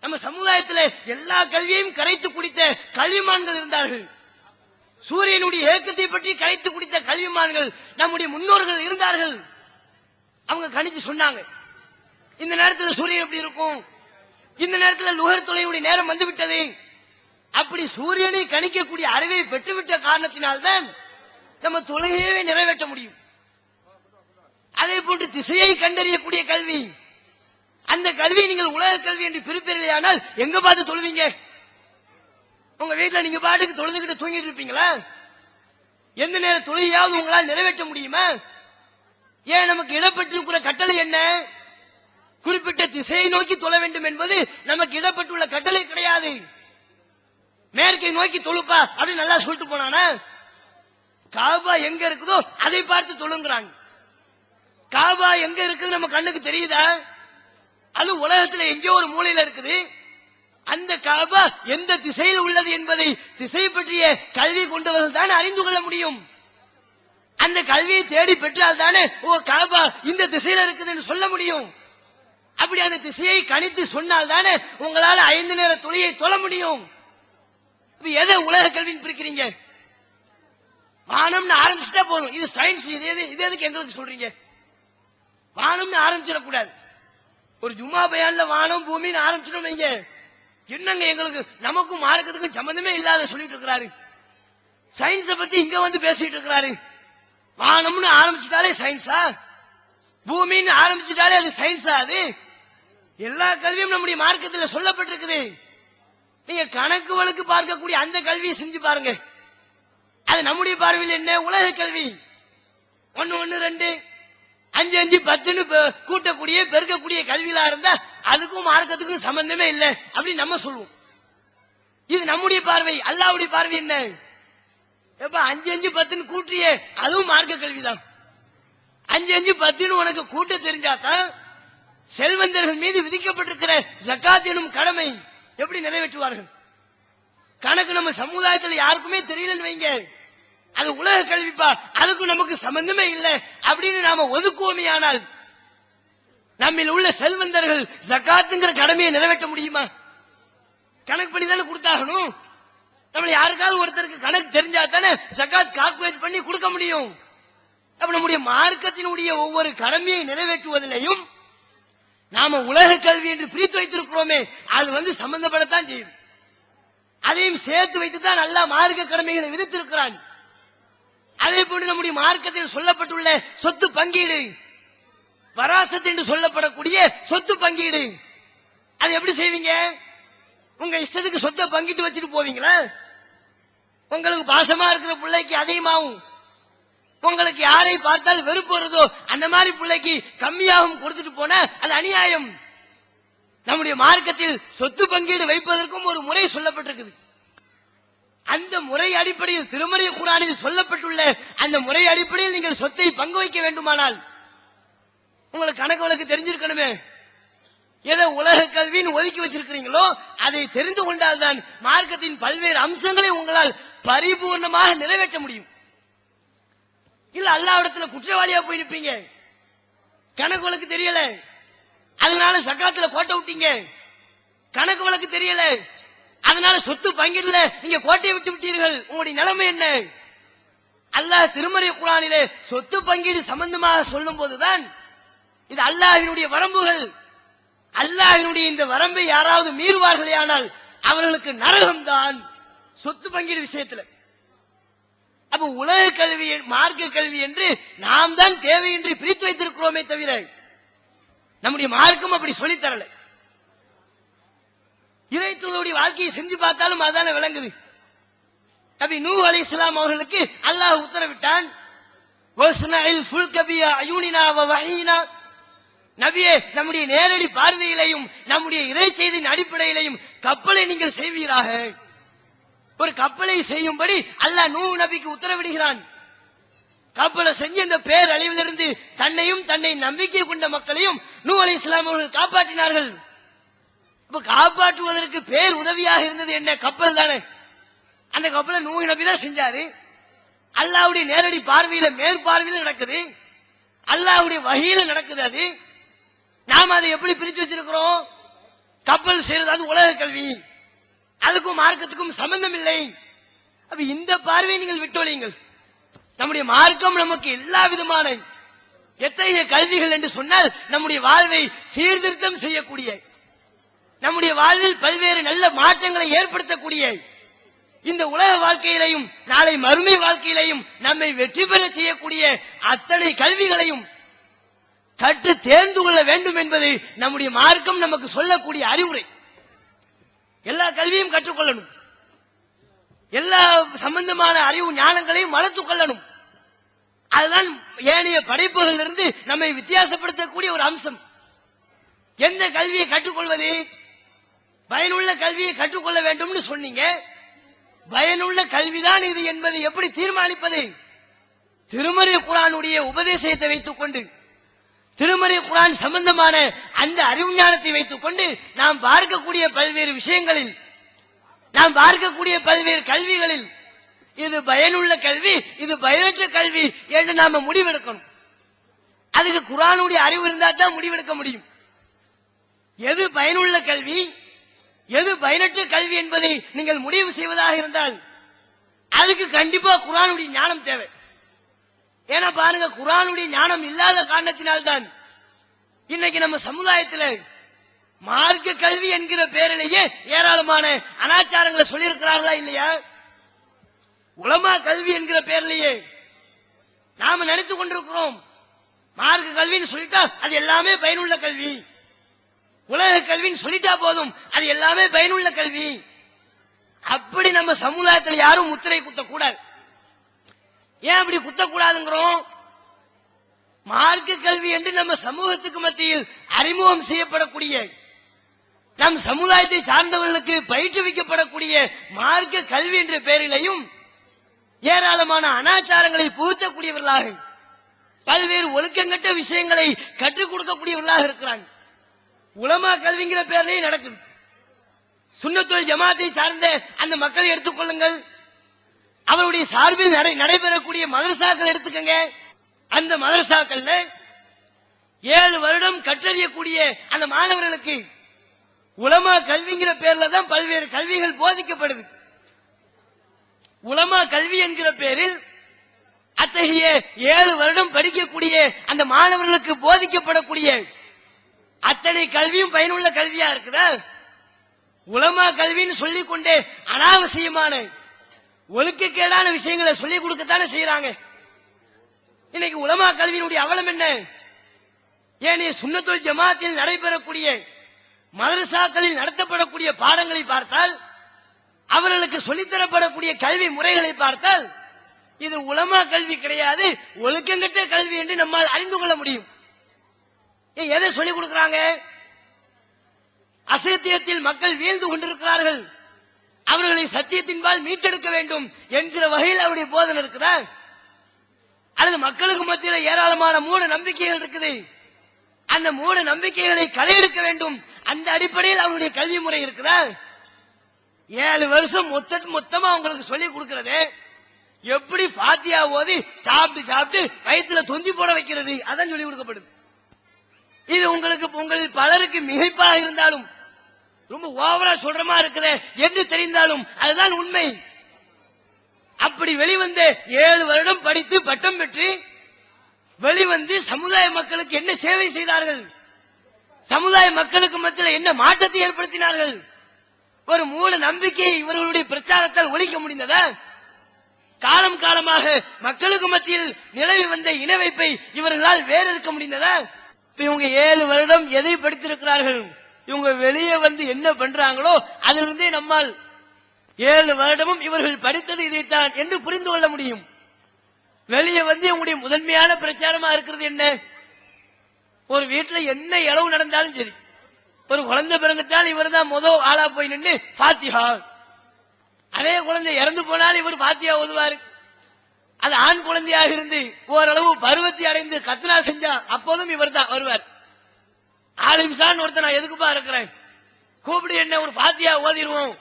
நம்ம சமுதாயத்தில் எல்லா கல்வியையும் கரைத்து குடித்த கல்விமான்கள் இருந்தார்கள். சூரியனுடைய இயக்கத்தை பற்றி கரைத்து குடித்த கல்விமான்கள் நம்முடைய முன்னோர்கள் இருந்தார்கள். அவங்க கணிச்சு சொன்னாங்க, இந்த நேரத்தில் சூரியன் எப்படி இருக்கும், இந்த நேரத்தில் லுஹர் தொழுகையுடைய நேரம் வந்துவிட்டது. அப்படி சூரியனை கணிக்கக்கூடிய அறிவை பெற்றுவிட்ட காரணத்தினால்தான் நம்ம தொழுகையை நிறைவேற்ற முடியும். அதே போன்று திசையை கண்டறியக்கூடிய கல்வி, அந்த கல்வியை நீங்கள் உலக கல்வி என்று பிரிப்பீர்களே ஆனால் எங்க பார்த்து தொழுவீங்க? உங்க வீட்டுல நீங்க பாட்டுக்கு தொழுதுகிட்டு தூங்கிட்டு இருப்பீங்களா? எந்த நேரம் தொழுகையாவது உங்களால் நிறைவேற்ற முடியுமா? ஏன் நமக்கு இடப்பட்டிருக்கிற கட்டளை என்ன? குறிப்பிட்ட திசையை நோக்கி தொழ வேண்டும் என்பது நமக்கு இடப்பட்டுள்ள கட்டளை கிடையாது. மேற்கை நோக்கி தொழுப்பா அப்படின்னு நல்லா சொல்லிட்டு போனானா? காபா எங்க இருக்குதோ அதை பார்த்து தொழுங்கிறாங்க. காபா எங்க இருக்குது நம்ம கண்ணுக்கு தெரியுதா? அது உலகத்துல எங்கேயோ ஒரு மூலையில இருக்குது. அந்த காபா எந்த திசையில் உள்ளது என்பதை திசை பற்றிய கல்வி கொண்டவர்கள் தான் அறிந்து கொள்ள முடியும். அந்த கல்வியை தேடி பெற்றால் தானே ஓ காபா இந்த திசையில இருக்குதுன்னு சொல்ல முடியும். அப்படி அந்த திசையை கணித்து சொன்னால் தானே உங்களால 5 நேர தொழுகையை தொழ முடியும். எதை உலக கல்வின்னு பிரிக்கிறீங்க? வானம்னு ஆரம்பிச்சுட்டா போதும். இது சயின்ஸ். இது எதுக்கு எங்களுக்கு சொல்றீங்க? வானம்னு ஆரம்பிச்சிடக்கூடாது. ஒரு ஜும்மா பயான்ல வானம் பூமின்னு ஆரம்பிச்சிடும் வைங்க, என்னங்க எங்களுக்கு நமக்கும் மார்க்கத்துக்கும் சம்பந்தமே இல்லாத சொல்லிட்டு இருக்கிறாரு. சயின்ஸை பத்தி இங்க வந்து பேசிட்டு இருக்கிறாரு. வானம்னு ஆரம்பிச்சுட்டாலே சயின்ஸா? பூமின்னு ஆரம்பிச்சுட்டாலே அது சயின்ஸா? அது எல்லா கல்வியும் நம்முடைய மார்க்கத்தில் சொல்லப்பட்டிருக்குது. நீங்க கணக்கு வழக்கு பார்க்கக்கூடிய அந்த கல்வியை செஞ்சு பாருங்க. அது நம்முடைய பார்வையில் என்ன? உலக கல்வி. 1 1 2 5 5 10ன்னு கூட்டக்கூடிய பெருக்கக்கூடிய கல்வியில இருந்தா அதுக்கும் மார்க்கத்துக்கும் சம்பந்தமே இல்லை அப்படின்னு நம்ம சொல்லுவோம். இது நம்முடைய பார்வை. அல்லாஹ்வுடைய பார்வை என்ன? 5 5 10ன்னு கூட்டியே அதுவும் மார்க்க கல்விதான். 5 5 10ன்னு உனக்கு கூட்ட தெரிஞ்சாதான் செல்வந்தர்கள் மீது விதிக்கப்பட்டிருக்கிற ஜகாத் எனும் கடமை எப்படி நிறைவேற்றுவார்கள்? கணக்கு நம்ம சமுதாயத்தில் யாருக்குமே தெரியலன்னு வைங்க, அது உலக கல்விப்பா, அதுக்கும் நமக்கு சம்பந்தமே இல்லை அப்படின்னு நாம ஒதுக்குவோமே. ஆனால் நம்மில் உள்ள செல்வந்தர்கள் ஜகாத்துங்கிற கடமையை நிறைவேற்ற முடியுமா? கணக்கு படி தானே கொடுத்தாகணும். நம்ம யாருக்காவது ஒருத்தருக்கு கணக்கு தெரிஞ்சா தானே ஜகாத் கால்குலேட் பண்ணி கொடுக்க முடியும். அப்ப நம்முடைய மார்க்கத்தினுடைய ஒவ்வொரு கடமையை நிறைவேற்றுவதிலையும் நாம உலக கல்வி என்று பிரித்து வைத்திருக்கிறோமே, அது சம்பந்தப்படத்தான் செய்யுது. அதையும் சேர்த்து வைத்துதான் நல்லா மார்க்க கடமைகளை விதித்திருக்கிறான். அதே போன்று நம்முடைய மார்க்கத்தில் சொல்லப்பட்டுள்ள சொத்து பங்கீடு, வராசத் என்று சொல்லப்படக்கூடிய சொத்து பங்கீடு, அது எப்படி செய்வீங்க? உங்க இஷ்டத்துக்கு சொத்தை பங்கிட்டு வச்சுட்டு போவீங்களா? உங்களுக்கு பாசமா இருக்கிற பிள்ளைக்கு அதிகமாகும், உங்களுக்கு யாரை பார்த்தால் வெறுப்பு வருதோ அந்த மாதிரி பிள்ளைக்கு கம்மியாகவும் கொடுத்துட்டு போன அது அநியாயம். நம்முடைய மார்க்கத்தில் சொத்து பங்கீடு வைப்பதற்கும் ஒரு முறை சொல்லப்பட்டிருக்குது. அந்த முறை அடிப்படையில் திருமறை குர்ஆனில் சொல்லப்பட்டுள்ள அந்த முறை அடிப்படையில் நீங்கள் சொத்தை பங்கு வைக்க வேண்டுமானால் உங்களுக்கு கணக்கு வழக்கு தெரிஞ்சிருக்கணுமே. எதை உலக கல்வின்னு ஒதுக்கி வச்சிருக்கிறீங்களோ அதை தெரிந்து கொண்டால்தான் மார்க்கத்தின் பல்வேறு அம்சங்களை உங்களால் பரிபூர்ணமாக நிறைவேற்ற முடியும். இல்ல அல்லாஹ்விடத்துல குற்றவாளியா போய் நிற்பீங்க. கணக்கு வழக்கு தெரியல, அதனால சக்காத்துல கோட்டை விட்டீங்க. கணக்கு வழக்கு தெரியல, அதனால சொத்து பங்கிடல, நீங்க கோட்டையை விட்டு விட்டீர்கள். உங்களுடைய நிலைமை என்ன? அல்லாஹ் திருமறை குர்ஆனிலே சொத்து பங்கீடு சம்பந்தமாக சொல்லும் போதுதான் இது அல்லாஹ்வினுடைய வரம்புகள். அல்லாஹ்வினுடைய இந்த வரம்பை யாராவது மீறுவார்களே ஆனால் அவர்களுக்கு நரகம்தான் சொத்து பங்கீடு விஷயத்தில். அப்ப உலக கல்வி மார்க்க கல்வி என்று நாம் தான் தேவையின்றி பிரித்து வைத்திருக்கிறோமே தவிர நம்முடைய மார்க்கம் அப்படி சொல்லித்தரல. இறைத்தூதருடைய வாழ்க்கையை செஞ்சு பார்த்தாலும் அதான விளங்குது. நபி நூஹ் அலைஹிஸ்ஸலாம் அவர்களுக்கு அல்லாஹ் உத்தரவிட்டான், வஸ்னஇல் ஃபுல்க பி அயூனினா வ வஹீனா. நபியே, நம்முடைய நேரடி பார்வையிலையும் நம்முடைய இறை செய்தியின் அடிப்படையிலையும் கப்பலை நீங்கள் செய்வீராக. ஒரு கப்பலை செய்யும்படி அல்லாஹ் நூஹ் நபிக்கு உத்தரவிடுகிறான். கப்பலை செஞ்சு இந்த பேரழிவிலிருந்து தன்னையும் தன்னை நம்பிக்கை கொண்ட மக்களையும் நூஹ் அலைஹிஸ்ஸலாம் அவர்கள் காப்பாற்றினார்கள். இப்ப காப்பாற்றுவதற்கு பேர் உதவியாக இருந்தது என்ன? கப்பல் தானே. அந்த கப்பலை நூஹ் நபி தான் செஞ்சாரு. அல்லாஹ்வுடைய நேரடி பார்வையில மேற்பார்வையில நடக்குது, அல்லாஹ்வுடைய வஹீல நடக்குது. அது நாம அதை எப்படி பிரிச்சு வச்சிருக்கிறோம்? கப்பல் செய்யறது அது உலக கல்வி, அதுக்கும் மார்க்கத்துக்கும் சம்பந்தம் இல்லை. அப்ப இந்த பார்வையை நீங்கள் விட்டொழியுங்கள். நம்முடைய மார்க்கம் நமக்கு எல்லா விதமான எத்தகைய கல்விகள் என்று சொன்னால் நம்முடைய வாழ்வை சீர்திருத்தம் செய்யக்கூடிய, நம்முடைய வாழ்வில் பல்வேறு நல்ல மாற்றங்களை ஏற்படுத்தக்கூடிய, இந்த உலக வாழ்க்கையிலையும் நாளை மறுமை வாழ்க்கையிலையும் நம்மை வெற்றி பெற செய்யக்கூடிய அத்தனை கல்விகளையும் கற்று தேர்ந்து கொள்ள வேண்டும் என்பது நம்முடைய மார்க்கம் நமக்கு சொல்லக்கூடிய அறிவுரை. எல்லா கல்வியும் கற்றுக்கொள்ளணும், எல்லா சம்பந்தமான அறிவு ஞானங்களையும் வளர்த்துக் கொள்ளணும். அதுதான் ஏனைய படைப்புகள் இருந்து நம்மை வித்தியாசப்படுத்தக்கூடிய ஒரு அம்சம். எந்த கல்வியை கற்றுக்கொள்வது? பயனுள்ள கல்வியை கற்றுக்கொள்ள வேண்டும் சொன்னீங்க. பயனுள்ள கல்விதான் இது என்பதை எப்படி தீர்மானிப்பது? திருமறை குர்ஆனுடைய உபதேசத்தை வைத்துக் கொண்டு, திருமறை குர்ஆன் சம்பந்தமான அந்த அறிவுஞானத்தை வைத்துக் கொண்டு நாம் பார்க்கக்கூடிய பல்வேறு விஷயங்களில், நாம் பார்க்கக்கூடிய பல்வேறு கல்விகளில் இது பயனுள்ள கல்வி, இது பயனற்ற கல்வி என்று நாம முடிவெடுக்கணும். அதுக்கு குர்ஆனுடைய அறிவு இருந்தா தான் முடிவெடுக்க முடியும். எது பயனுள்ள கல்வி, எது பயனற்ற கல்வி என்பதை நீங்கள் முடிவு செய்வதாக இருந்தால் அதுக்கு கண்டிப்பா குர்ஆனுடைய ஞானம் தேவை. ஏன்னா பாருங்க, குர்ஆனுடைய ஞானம் இல்லாத காரணத்தினால்தான் இன்னைக்கு நம்ம சமுதாயத்தில் மார்க்க கல்வி என்கிற பெயரிலேயே ஏராளமான அனாச்சாரங்களை சொல்லியிருக்கிறார்களா இல்லையா? உலமா கல்வி என்கிற பெயரிலேயே நாம நினைத்துக் கொண்டிருக்கிறோம். மார்க்க கல்வின்னு சொல்லிட்டா அது எல்லாமே பயனுள்ள கல்வி, உலக கல்வின்னு சொல்லிட்டா போதும் அது எல்லாமே பயனுள்ள கல்வி. அப்படி நம்ம சமுதாயத்தில் யாரும் முத்திரை குத்தக்கூடாது. ஏன் அப்படி குத்தக்கூடாதுங்கிறோம்? மார்க்க கல்வி என்று நம்ம சமூகத்துக்கு மத்தியில் அறிமுகம் செய்யப்படக்கூடிய, நம் சமுதாயத்தை சார்ந்தவர்களுக்கு பயிற்றுவிக்கப்படக்கூடிய மார்க்க கல்வி என்ற பெயரிலையும் ஏராளமான அனாச்சாரங்களை புகுத்தக்கூடியவர்களாக, பல்வேறு ஒழுக்கங்கட்ட விஷயங்களை கற்றுக் கொடுக்கக்கூடியவர்களாக இருக்கிறாங்க. உலமா கல்விங்கிற பேர்லயே நடக்குது. சுன்னத்துல் ஜமாத்தை சார்ந்த அந்த மக்களை எடுத்துக்கொள்ளுங்கள், அவருடைய சார்பில் நடைபெறக்கூடிய மதரசாக்கள் எடுத்துக்கங்க. அந்த மதரசாக்கள்ல 7 வருடம் கற்றறியக்கூடிய அந்த மாணவர்களுக்கு உலமா கல்விங்கிற பேர்ல தான் பல்வேறு கல்விகள் போதிக்கப்படுது. உலமா கல்வி என்கிற பேரில் அத்தகைய 7 வருடம் படிக்கக்கூடிய அந்த மாணவர்களுக்கு போதிக்கப்படக்கூடிய அத்தனை கல்வியும் பயனுள்ள கல்வியா இருக்குதா? உலமா கல்வின்னு சொல்லிக் கொண்டே அனாவசியமான ஒழுக்கக்கேடான விஷயங்களை சொல்லிக் கொடுக்கத்தானே செய்யறாங்க. இன்னைக்கு உலமா கல்வியினுடைய அவலம் என்ன? ஏனைய சுன்னத்துல் ஜமாத்தில் நடைபெறக்கூடிய மதரசாக்களில் நடத்தப்படக்கூடிய பாடங்களை பார்த்தால், அவர்களுக்கு சொல்லித்தரப்படக்கூடிய கல்வி முறைகளை பார்த்தால் இது உலமா கல்வி கிடையாது, ஒழுக்கங்கட்ட கல்வி என்று நம்மால் அறிந்து கொள்ள முடியும். எதை சொல்லிக் கொடுக்கிறாங்க? அசத்தியத்தில் மக்கள் வீழ்ந்து கொண்டிருக்கிறார்கள், அவர்களை சத்தியத்தின்பால் மீட்டெடுக்க வேண்டும் என்கிற வகையில் அவருடைய போதனை இருக்கிறார். அல்லது மக்களுக்கு மத்தியில் ஏராளமான மூட நம்பிக்கைகள் இருக்குது, அந்த மூட நம்பிக்கைகளை களையெடுக்க வேண்டும், அந்த அடிப்படையில் அவருடைய கல்வி முறை இருக்கிறார். 7 வருஷம் மொத்தமா அவங்களுக்கு சொல்லிக் கொடுக்கிறது எப்படி ஃபாத்தியா ஓதி சாப்பிட்டு சாப்பிட்டு வயிற்றுல தொந்தி போட வைக்கிறது, அதான் சொல்லிக் கொடுக்கப்படுது. இது உங்களில் பலருக்கு மிகைப்பாக இருந்தாலும், ரொம்ப ஓவரா சொல்றமா இருக்கிற என்று தெரிந்தாலும் அதுதான் உண்மை. அப்படி வெளிவந்த 7 வருடம் படித்து பட்டம் பெற்று வெளிவந்து சமுதாய மக்களுக்கு என்ன சேவை செய்தார்கள், சமுதாய மக்களுக்கு மத்தியில் என்ன மாற்றத்தை ஏற்படுத்தினார்கள்? ஒரு மூல நம்பிக்கையை இவர்களுடைய பிரச்சாரத்தால் ஒழிக்க முடிந்ததா? காலம் காலமாக மக்களுக்கு மத்தியில் நிலவி வந்த இன வைப்பை இவர்களால் வேறெடுக்க முடிந்ததா? இவங்க 7 வருடம் எதை படித்திருக்கிறார்கள், இவங்க வெளியே வந்து என்ன பண்றாங்களோ அதிலிருந்தே நம்மால் 7 வருடமும் இவர்கள் படித்தது இதைத்தான் என்று புரிந்து கொள்ள முடியும். வெளியே வந்து இவங்களுடைய முதன்மையான பிரச்சாரமா இருக்கிறது என்ன? ஒரு வீட்டில் என்ன இளவு நடந்தாலும் சரி, ஒரு குழந்தை பிறந்துட்டால் இவர் தான் முதல் ஆளா போய் நின்று ஃபாத்திஹா, அதே குழந்தை இறந்து போனால் இவர் ஃபாத்திஹா ஓதுவார். அது ஆண் குழந்தையாக இருந்து ஓரளவு பருவத்தை அடைந்து கத்னா செஞ்சா அப்போதும் இவர் தான் வருவார். ஆலிம்சான் ஒருத்தர், நான் எதுக்குப்பா இருக்கிறேன், கூப்பிடு என்ன, ஒரு ஃபாத்திஹா ஓதிடுவோம்,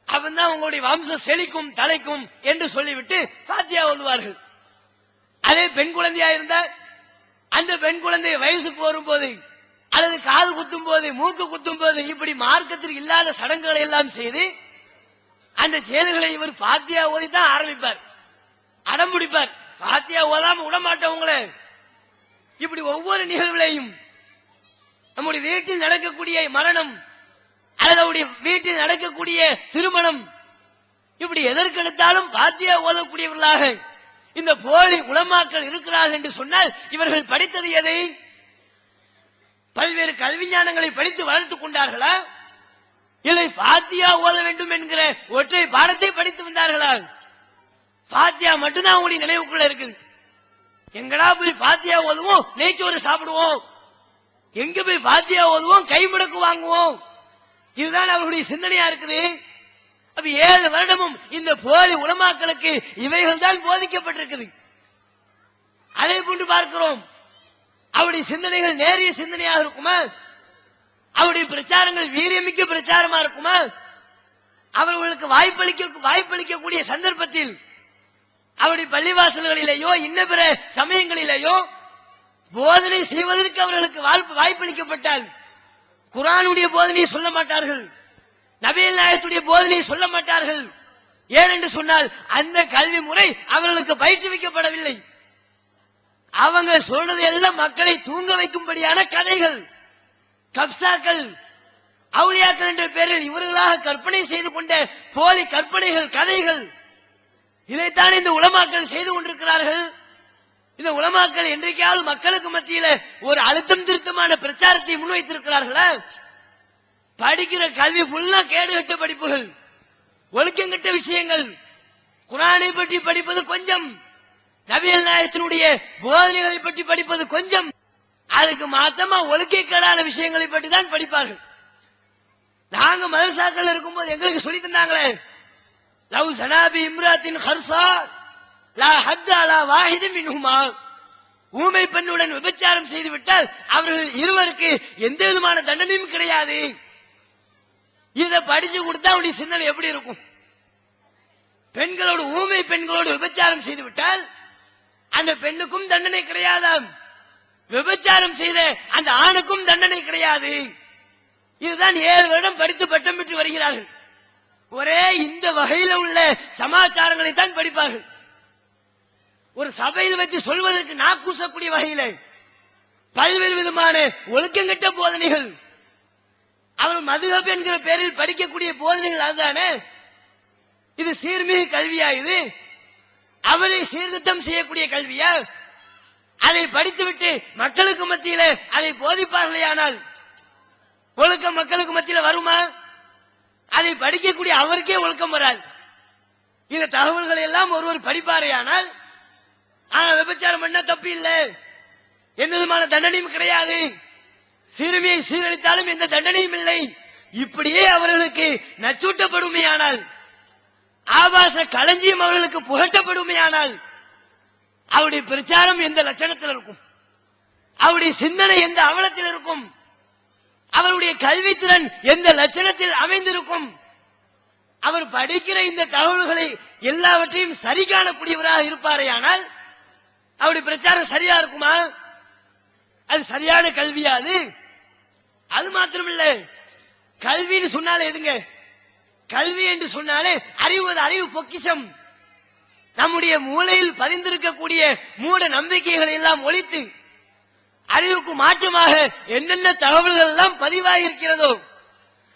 அவன்தான் உங்களுடைய வம்சம் செழிக்கும் தலைக்கும் என்று சொல்லிவிட்டு ஃபாத்திஹா ஓதுவார்கள். அதே பெண் குழந்தையா இருந்தால் அந்த பெண் குழந்தை வயசுக்கு வரும்போது அல்லது காது குத்தும் போது மூக்கு குத்தும் போது இப்படி மார்க்கத்தில் இல்லாத சடங்குகளை எல்லாம் செய்து அந்த செய்திகளை இவர் ஃபாத்திஹா ஓதி தான் ஆரம்பிப்பார், அடம்பிடிப்பார். ஃபாத்திஹா ஓதாம விடமாட்டவங்களே. இப்படி ஒவ்வொரு நிகழ்வுகளையும் நம்முடைய வீட்டில் நடக்கக்கூடிய மரணம் அல்லது அவருடைய வீட்டில் நடக்கக்கூடிய திருமணம், இப்படி எதற்கெடுத்தாலும் ஃபாத்திஹா ஓதக்கூடியவர்களாக இந்த போலி உலமாக்கள் இருக்கிறார்கள் என்று சொன்னால் இவர்கள் படித்தது எதை? பல்வேறு கல்வி ஞானங்களை படித்து வளர்த்துக் கொண்டார்களா? இல்லை ஃபாத்திஹா ஓத வேண்டும் என்கிற ஒற்றை பாடத்தை படித்து வந்தார்களா? ஃபாத்திஹா மட்டும்தான் அவங்களுடைய நினைவுக்குள்ள இருக்குது. எங்கடா போய் பாத்தியா ஓதுவோம், நெய்ச்சோறு சாப்பிடுவோம், எங்க போய் பாத்தியா ஓதுவோம், கைமுடக்கு வாங்குவோம். இதுதான் அவர்களுடைய சிந்தனையா இருக்குது. அப்ப 7 வருடமும் இந்த போலி உலமாக்களுக்கு இவைகள் தான் போதிக்கப்பட்டிருக்குது. அதை கொண்டு பார்க்கிறோம். அவருடைய சிந்தனைகள் நேரிய சிந்தனையாக இருக்குமா? அவருடைய பிரச்சாரங்கள் வீரியமிக்க பிரச்சாரமா இருக்குமா? அவர்களுக்கு வாய்ப்பளிக்கக்கூடிய சந்தர்ப்பத்தில் அவருடைய பள்ளிவாசல்களிலேயோ இன்ன பிற சமயங்களிலேயோ போதனை செய்வதற்கு அவர்களுக்கு வாய்ப்பளிக்கப்பட்டால் குர்ஆனுடைய போதனையை சொல்ல மாட்டார்கள், நபிகள் நாயகத்துடைய போதனையை சொல்ல மாட்டார்கள். ஏனென்று சொன்னால் அந்த கல்வி முறை அவர்களுக்கு பயிற்றுவிக்கப்படவில்லை. அவங்க சொல்றது எல்லாம் மக்களை தூங்க வைக்கும்படியான கதைகள், கப்சாக்கள், அவுலியாக்கள் என்ற பெயரில் இவர்களாக கற்பனை செய்து கொண்ட போலி கற்பனைகள், கதைகள். இதைத்தான் இந்த உலமாக்கள் செய்து கொண்டிருக்கிறார்கள். இந்த உலமாக்கள் என்றைக்காவது மக்களுக்கு மத்தியில ஒரு அழுத்தம் திருத்தமான பிரச்சாரத்தை முன்வைத்திருக்கிறார்களா? படிக்கிற கல்வி ஃபுல்லா கேடுகட்ட படிப்புகள், ஒழுக்கங்கட்ட விஷயங்கள். குர்ஆனை பற்றி படிப்பது கொஞ்சம், நபிகள் நாயகத்தினுடைய போதனைகளை பற்றி படிப்பது கொஞ்சம். அதுக்கு மாத்தமா ஒழுக்கக்கேடான விஷயங்களை பற்றி தான் படிப்பார்கள். நாங்க மதரசாக்கள் இருக்கும்போது எங்களுக்கு சொல்லி தந்தாங்களே, லவ் சனாபி இம்ராத்தின் ஹர்சா லா ஹத் அலா வாஹிதின் மின்ஹுமா, ஊமை பெண்ணுடன் விபச்சாரம் செய்து விட்டால் அவர்கள் இருவருக்கு எந்த விதமான தண்டனையும் கிடையாது. இதை படிச்சு கொடுத்தா அவருடைய சிந்தனை எப்படி இருக்கும்? பெண்களோடு, ஊமை பெண்களோடு விபச்சாரம் செய்து விட்டால் அந்த பெண்ணுக்கும் தண்டனை கிடையாதாம், விபச்சாரம் செய்த அந்த ஆணுக்கும் தண்டனை கிடையாது. இதுதான் 7 வருடம் படித்து பட்டம் பெற்று வருகிறார்கள். ஒரே இந்த வகையில உள்ள சமாச்சாரங்களை தான் படிப்பார்கள். ஒரு சபையில் வைத்து சொல்வதற்கு நாக்கூசக்கூடிய வகையில பல்வேறு விதமான ஒழுக்கங்கட்ட போதனைகள், அவர் மதுஹப் என்கிற பெயரில் படிக்கக்கூடிய போதனைகள். அதுதானே இது சீர்மிகு கல்வியா? இது அவரை சீர்திருத்தம் செய்யக்கூடிய கல்வியா? அதை படித்துவிட்டு மக்களுக்கு மத்தியில அதை போதிப்பார்களேயானால் ஒழுக்கம் மக்களுக்கு மத்தியில வருமா? அதை படிக்கக்கூடிய அவருக்கே ஒழுக்கம் வராது. இந்த தகவல்களை எல்லாம் ஒருவர் படிப்பாரையானால், விபச்சாரம் பண்ண தப்பு இல்லை, எந்த விதமான தண்டனையும் கிடையாது, சிறுமியை சீரழித்தாலும் எந்த தண்டனையும் இல்லை, இப்படியே அவர்களுக்கு நச்சூட்டப்படுமையானால், ஆபாச களஞ்சியம் அவர்களுக்கு புகட்டப்படுமையானால் அவருடைய பிரச்சாரம் எந்த லட்சணத்தில் இருக்கும்? அவருடைய சிந்தனை எந்த அவலத்தில் இருக்கும்? அவருடைய கல்வித்திறன் எந்த லட்சணத்தில் அமைந்திருக்கும்? அவர் படிக்கிற இந்த தகவல்களை எல்லாவற்றையும் சரி காணக்கூடியவராக இருப்பாரேயானால் அவருடைய பிரச்சாரம் சரியா இருக்குமா? அது சரியான கல்வியா? அது மாத்திரமில்லை, கல்வின்னு சொன்னாலே எதுங்க? கல்வி என்று சொன்னாலே அறிவு பொக்கிஷம். நம்முடைய மூளையில் பதிந்திருக்கக்கூடிய மூட நம்பிக்கைகளை எல்லாம் ஒழித்து அறிவுக்கு மாற்றமாக என்னென்ன தகவல்கள் எல்லாம் பதிவாகியிருக்கிறதோ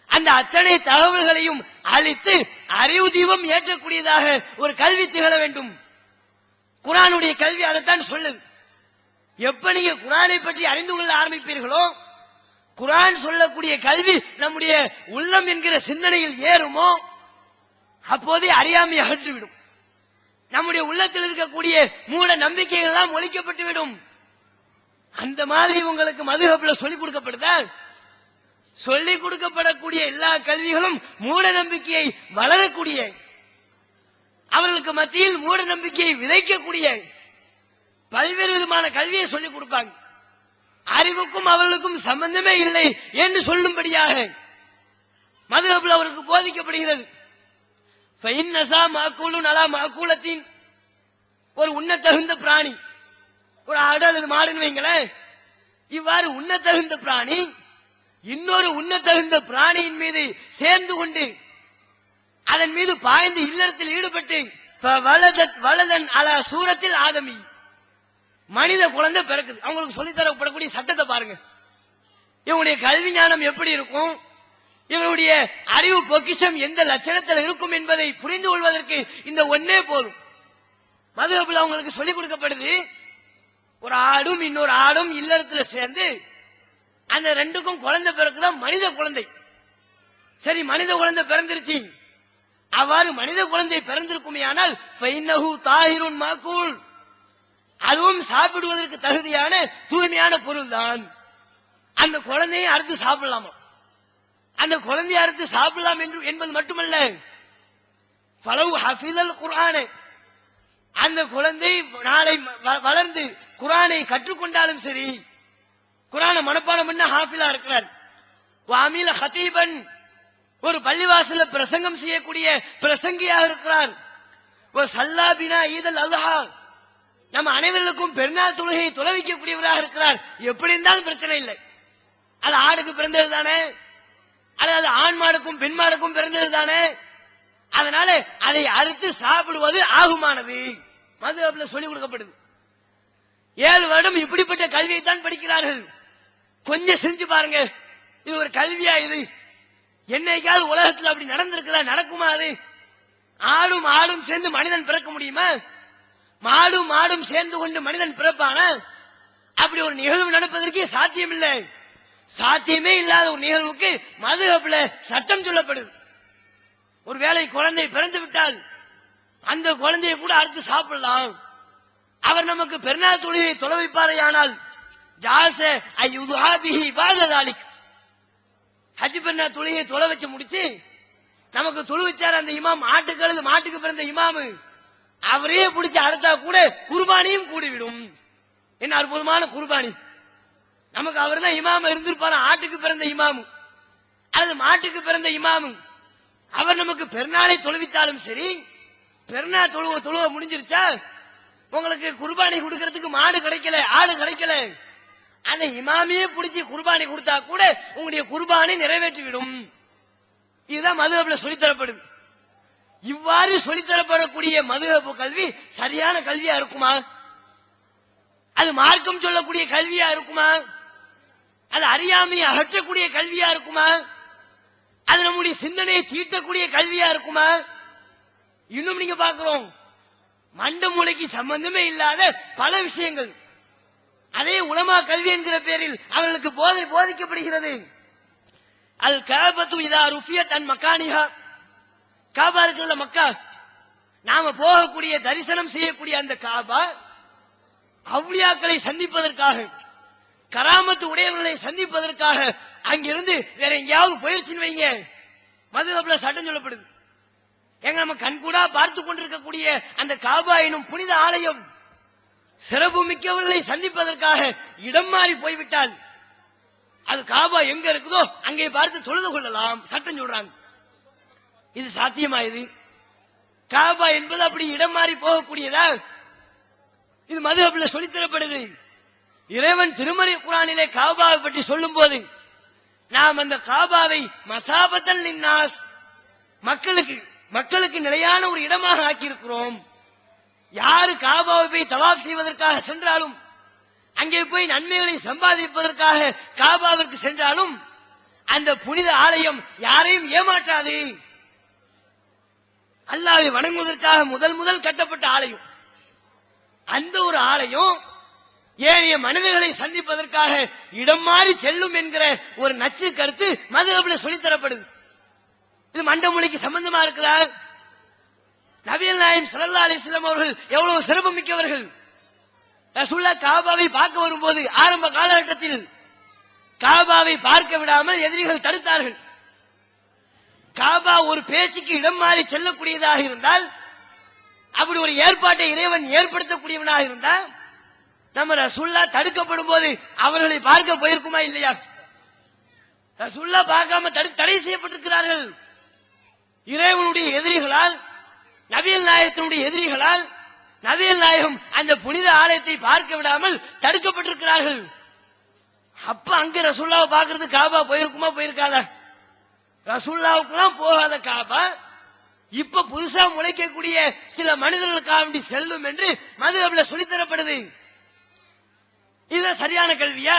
அந்த அத்தனை தகவல்களையும் அழித்து அறிவு தீபம் ஏற்றக்கூடியதாக ஒரு கல்வி திகழ வேண்டும். குர்ஆனுடைய கல்வி அதைத்தான் சொல்லுது. எப்ப நீங்க குர்ஆனை பற்றி அறிந்து கொள்ள ஆரம்பிப்பீர்களோ, குர்ஆன் சொல்லக்கூடிய கல்வி நம்முடைய உள்ளம் என்கிற சிந்தனையில் ஏறுமோ, அப்போதே அறியாமை அகற்றுவிடும். நம்முடைய உள்ளத்தில் இருக்கக்கூடிய மூட நம்பிக்கைகள் எல்லாம் ஒழிக்கப்பட்டுவிடும். அந்த மாதிரி உங்களுக்கு மதுஹப்ல சொல்லிக் கொடுக்கப்படுதா? சொல்லிக் கொடுக்கப்படக்கூடிய எல்லா கல்விகளும் மூட நம்பிக்கையை வளரக்கூடிய, அவர்களுக்கு மத்தியில் மூட நம்பிக்கையை விதைக்கக்கூடிய பல்வேறு விதமான கல்வியை சொல்லிக் கொடுப்பாங்க. அறிவுக்கும் அவர்களுக்கும் சம்பந்தமே இல்லை என்று சொல்லும்படியாக மதுஹப்ல அவருக்கு போதிக்கப்படுகிறது. ஒரு உண்ணத்தகுந்த பிராணி, ஒரு ஆடு அல்லது மாடுன்னு வைங்களேன், இவ்வாறு உண்ணத்தகுந்த பிராணி இன்னொரு உண்ணத்தகுந்த பிராணியின் மீது சேர்ந்து கொண்டு அதன் மீது பாய்ந்து இல்லறத்தில் ஈடுபட்டு வலதன் அல சூரத்தில் ஆதமி, மனித குழந்தை பிறக்குது. அவங்களுக்கு சொல்லித்தரப்படக்கூடிய சட்டத்தை பாருங்க. இவனுடைய கல்வி ஞானம் எப்படி இருக்கும், இவனுடைய அறிவு பொக்கிஷம் எந்த லட்சணத்தில் இருக்கும் என்பதை புரிந்து கொள்வதற்கு இந்த ஒன்னே போதும். மதுஹப்ல அவங்களுக்கு சொல்லிக் கொடுக்கப்படுது. ஒரு ஆடும் இன்னொரு ஆடும் இல்லறத்தில் சேர்ந்து அந்த ரெண்டுக்கும் குழந்தை பிறக்குதான் மனித குழந்தை. சரி, மனித குழந்தை பிறந்திருச்சு. அவ்வாறு மனித குழந்தை பிறந்திருக்குமே ஆனால் தாஹிருன் மாக்கூல், அதுவும் சாப்பிடுவதற்கு தகுதியான தூய்மையான பொருள் தான். அந்த குழந்தையை அறுத்து சாப்பிடலாமா? அந்த குழந்தையை அறுத்து சாப்பிடலாம் என்பது மட்டுமல்ல, ஃபலவ் ஹஃபிதல் குர்ஆன், அந்த குழந்தை நாளை வளர்ந்து குர்ஆனை கற்றுக்கொண்டாலும் சரி, குர்ஆனை மனப்பாடம் பண்ண ஹாஃபிலா இருக்கிறார். வாமில ஹதீபன், ஒரு பள்ளிவாசல்ல பிரசங்கம் செய்யக்கூடிய பிரசங்கியாக இருக்கிறார். சல்லா பினா ஈதல் அல்ஹா, நம்ம அனைவர்களுக்கும் பெருநாள் தொழுகையை தொலைவிக்கக்கூடியவராக இருக்கிறார். எப்படி இருந்தாலும் பிரச்சனை இல்லை. அது ஆடுக்கு பிறந்தது தானே, அல்லது ஆண் மாடுக்கும் பெண் மாடுக்கும் பிறந்தது தானே. அதனால அதை அறுத்து சாப்பிடுவது ஆகுமானது மதுஹப்ல சொல்லிக் கொடுக்கப்படுது. 7 வருடம் இப்படிப்பட்ட கல்வியை தான் படிக்கிறார்கள். கொஞ்சம் செஞ்சு பாருங்க, இது ஒரு கல்வியா? இது என்னைக்காவது உலகத்தில் அப்படி நடந்திருக்குதா? நடக்குமா? அது ஆடும் ஆடும் சேர்ந்து மனிதன் பிறக்க முடியுமா? மாடும் மாடும் சேர்ந்து கொண்டு மனிதன் பிறப்பானா? அப்படி ஒரு நிகழ்வு நடப்பதற்கே சாத்தியம் இல்லை. சாத்தியமே இல்லாத ஒரு நிகழ்வுக்கு மதுஹப்ல சட்டம் சொல்லப்படுது. ஒருவேளை குழந்தை பிறந்து விட்டால் அந்த குழந்தையை கூட அறுத்து சாப்பிடலாம். அவர் நமக்கு பெருநாள் தொழுகையை தொலை வைப்பாரையானால் ஜாஸ அய்யுதுஹா பிஹி பாத தாலிக், ஹஜ் பெருநாள் தொழுகையை தொலை வச்சு முடிச்சு நமக்கு தொழு வச்சார் அந்த இமாம், ஆட்டுக்களது மாட்டுக்கு பிறந்த இமாமு, அவரே பிடிச்சு அறுத்தா கூட குர்பானியும் கூடிவிடும். என்ன அற்புதமான குர்பானி! நமக்கு அவர் தான் இமாம இருந்திருப்பாரு, ஆட்டுக்கு பிறந்த இமாமு அல்லது மாட்டுக்கு பிறந்த இமாமு. அவர் நமக்கு பெருநாளை தொழுவித்தாலும் சரி, பெருநாள் தொழுவ முடிஞ்சிருச்சா, உங்களுக்கு குர்பானி கொடுக்கறதுக்கு மாடு கிடைக்கல, ஆடு கிடைக்கல, அந்த இமாமையே பிடிச்சி குர்பானி கொடுத்தா கூட உங்களுடைய குர்பானை நிறைவேற்றிவிடும். இதுதான் மதுஹப்ல சொல்லித்தரப்படுது. இவ்வாறு சொல்லித்தரப்படக்கூடிய மதுஹப் கல்வி சரியான கல்வியா இருக்குமா? அது மார்க்கம் சொல்லக்கூடிய கல்வியா இருக்குமா? அது அறியாமையை அகற்றக்கூடிய கல்வியா இருக்குமா? அது நம்முடைய சிந்தனையை தீட்டக்கூடிய கல்வியா இருக்குமா? இன்னும் நீங்க பார்க்கிறோம், மண்ட மூளைக்கு சம்பந்தமே இல்லாத பல விஷயங்கள் அதே உலமா கல்வி என்கிற பேரில் அவர்களுக்கு போதிக்கப்படுகிறது. அல் கஅபத்து இதா ருஃபியத் அன் மக்கானிஹா, காபா இருக்குல்ல மக்கா, நாம போகக்கூடிய தரிசனம் செய்யக்கூடிய அந்த காபா அவுலியாக்களை சந்திப்பதற்காக, கராமத்து உடையவர்களை சந்திப்பதற்காக அங்கிருந்து வேற எங்கேயாவது போயிருச்சுன்னு வைங்க, மதுஹப்ல சட்டம் சொல்லப்படுது. எங்க நம்ம கண்கூடா பார்த்து கொண்டிருக்கக்கூடிய அந்த காபா எனும் புனித ஆலயம் சிறப்பு மிக்கவர்களை சந்திப்பதற்காக இடம் மாறி போய்விட்டால் அது காபா எங்க இருக்குதோ அங்கே பார்த்து தொழுது கொள்ளலாம் சட்டம் சொல்றாங்க. இது சாத்தியமா? இது காபா என்பது அப்படி இடம் மாறி போகக்கூடியதா? இது மதுஹப்ல சொல்லித்தரப்படுது. இறைவன் திருமறை குர்ஆனிலே காபாவை பற்றி சொல்லும் போது நாம் அந்த காபாவை மசாபத்தல் லின்னாஸ், மக்களுக்கு நிலையான ஒரு இடமாக ஆக்கியிருக்கிறோம். யாரு காபாவை போய் தவாப் செய்வதற்காக சென்றாலும், அங்கே போய் நன்மைகளை சம்பாதிப்பதற்காக காபாவிற்கு சென்றாலும் அந்த புனித ஆலயம் யாரையும் ஏமாற்றாது. அல்லாஹ்வை வணங்குவதற்காக முதல் கட்டப்பட்ட ஆலயம். அந்த ஒரு ஆலயம் ஏனைய மனிதர்களை சந்திப்பதற்காக இடம் மாறி செல்லும் என்கிற ஒரு நச்சு கருத்து மதுஹப்ல சொல்லித்தரப்படுது. இது மண்டமொழிக்கு சம்பந்தமா இருக்கிறார். நபிகள் நாயகம் ஸல்லல்லாஹு அலைஹி வஸல்லம் அவர்கள் எவ்வளவு சிறப்பு மிக்கவர்கள். ரசூலுல்லாஹ் காபாவை பார்க்க வரும்போது ஆரம்ப காலகட்டத்தில் காபாவை பார்க்க விடாமல் எதிரிகள் தடுத்தார்கள். காபா ஒரு பேச்சுக்கு இடம் மாறி செல்லக்கூடியதாக இருந்தால், அப்படி ஒரு ஏற்பாட்டை இறைவன் ஏற்படுத்தக்கூடியவனாக இருந்தால், நம்ம ரசூலுல்லாஹ் தடுக்கப்படும் போது அவர்களை பார்க்க போயிருக்குமா இல்லையா? ரசூலுல்லாஹ் பார்க்காம தடை செய்யப்பட்டிருக்கிறார்கள். இறைவனுடைய எதிரிகளால், நபிகள் நாயகத்தினுடைய எதிரிகளால் நபிகள் நாயகம் அந்த புனித ஆலயத்தை பார்க்க விடாமல் தடுக்கப்பட்டிருக்கிறார்கள். அப்ப அங்க ரசூலுல்லாஹ் பார்க்கிறது காபா போயிருக்குமா போயிருக்காதா? ரசூலுல்லாஹ்வுக்குலாம் போகாத காபா இப்ப புதுசா முளைக்கக்கூடிய சில மனிதர்களுக்காக செல்லும் என்று மதுஹப்ல சொல்லித்தரப்படுது. இதுதான் சரியான கல்வியா?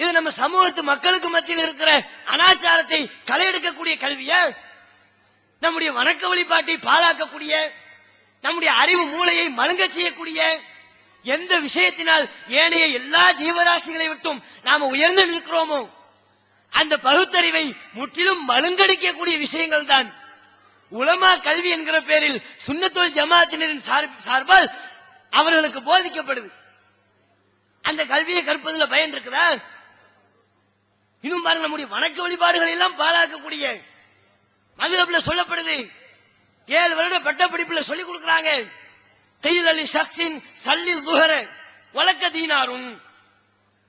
இது நம்ம சமூகத்து மக்களுக்கு மத்தியில் இருக்கிற அனாச்சாரத்தை களையெடுக்கக்கூடிய கல்வியா? நம்முடைய வணக்க வழிபாட்டை பாழாக்கக்கூடிய, நம்முடைய அறிவு மூளையை மழுங்க செய்யக்கூடிய, எந்த விஷயத்தினால் ஏனைய எல்லா ஜீவராசிகளை விட்டும் நாம உயர்ந்து நிற்கிறோமோ அந்த பகுத்தறிவை முற்றிலும் மழுங்கடிக்கக்கூடிய விஷயங்கள் தான் உலமா கல்வி என்கிற பேரில் சுன்னத்துல் ஜமாஅத்தினரின் சார்பால் அவர்களுக்கு போதிக்கப்படுது. அந்த கல்வியை கற்பதில் பயன் இருக்குதா? இன்னும் பாருங்க, நம்முடைய வணக்க வழிபாடுகள் எல்லாம் பாழாக்கக்கூடிய மதுஹப்ல சொல்லப்படுது. 7 வருட பட்டப்படிப்புல சொல்லிக் கொடுக்கிறாங்க. கையில் ஷக்ஸின் சல்லில் துஹர வழக்க தீனாரும்,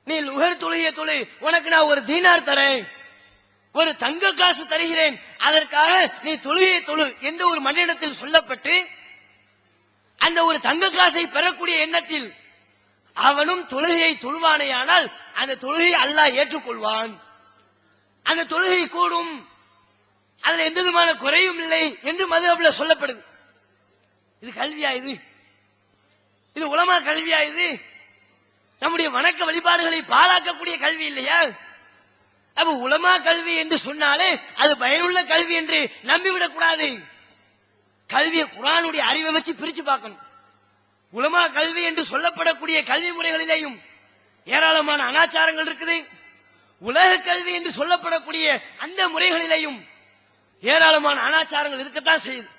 நீ லுஹர் தொழுகையை தொழு, உனக்கு நான் ஒரு தீனார் தரேன், ஒரு தங்க காசு தருகிறேன், அதற்காக நீ தொழுகையை தொழு என்று ஒரு மனிதனிடத்தில் சொல்லப்பட்டு அந்த ஒரு தங்க காசை பெறக்கூடிய எண்ணத்தில் அவனும் தொழுகையை தொழுவானேயானால் அந்த தொழுகை அல்லாஹ் ஏற்றுக்கொள்வான், அந்த தொழுகை கூடும், அதுல எந்த விதமான குறையும் இல்லை என்று மதுஹப்ல சொல்லப்படுது. இது கல்வியா? இது உலமா கல்வியா? இது நம்முடைய வணக்க வழிபாடுகளை பாழாக்கக்கூடிய கல்வி இல்லையா? அப்ப உலமா கல்வி என்று சொன்னாலே அது பயனுள்ள கல்வி என்று நம்பிவிடக் கூடாது. கல்வியை குர்ஆனுடைய அறிவை வச்சு பிரிச்சு பார்க்கணும். உலமா கல்வி என்று சொல்லப்படக்கூடிய கல்வி முறைகளிலேயும் ஏராளமான அனாச்சாரங்கள் இருக்குது. உலக கல்வி என்று சொல்லப்படக்கூடிய அந்த முறைகளிலேயும் ஏராளமான அனாச்சாரங்கள் இருக்கத்தான் செய்யுது.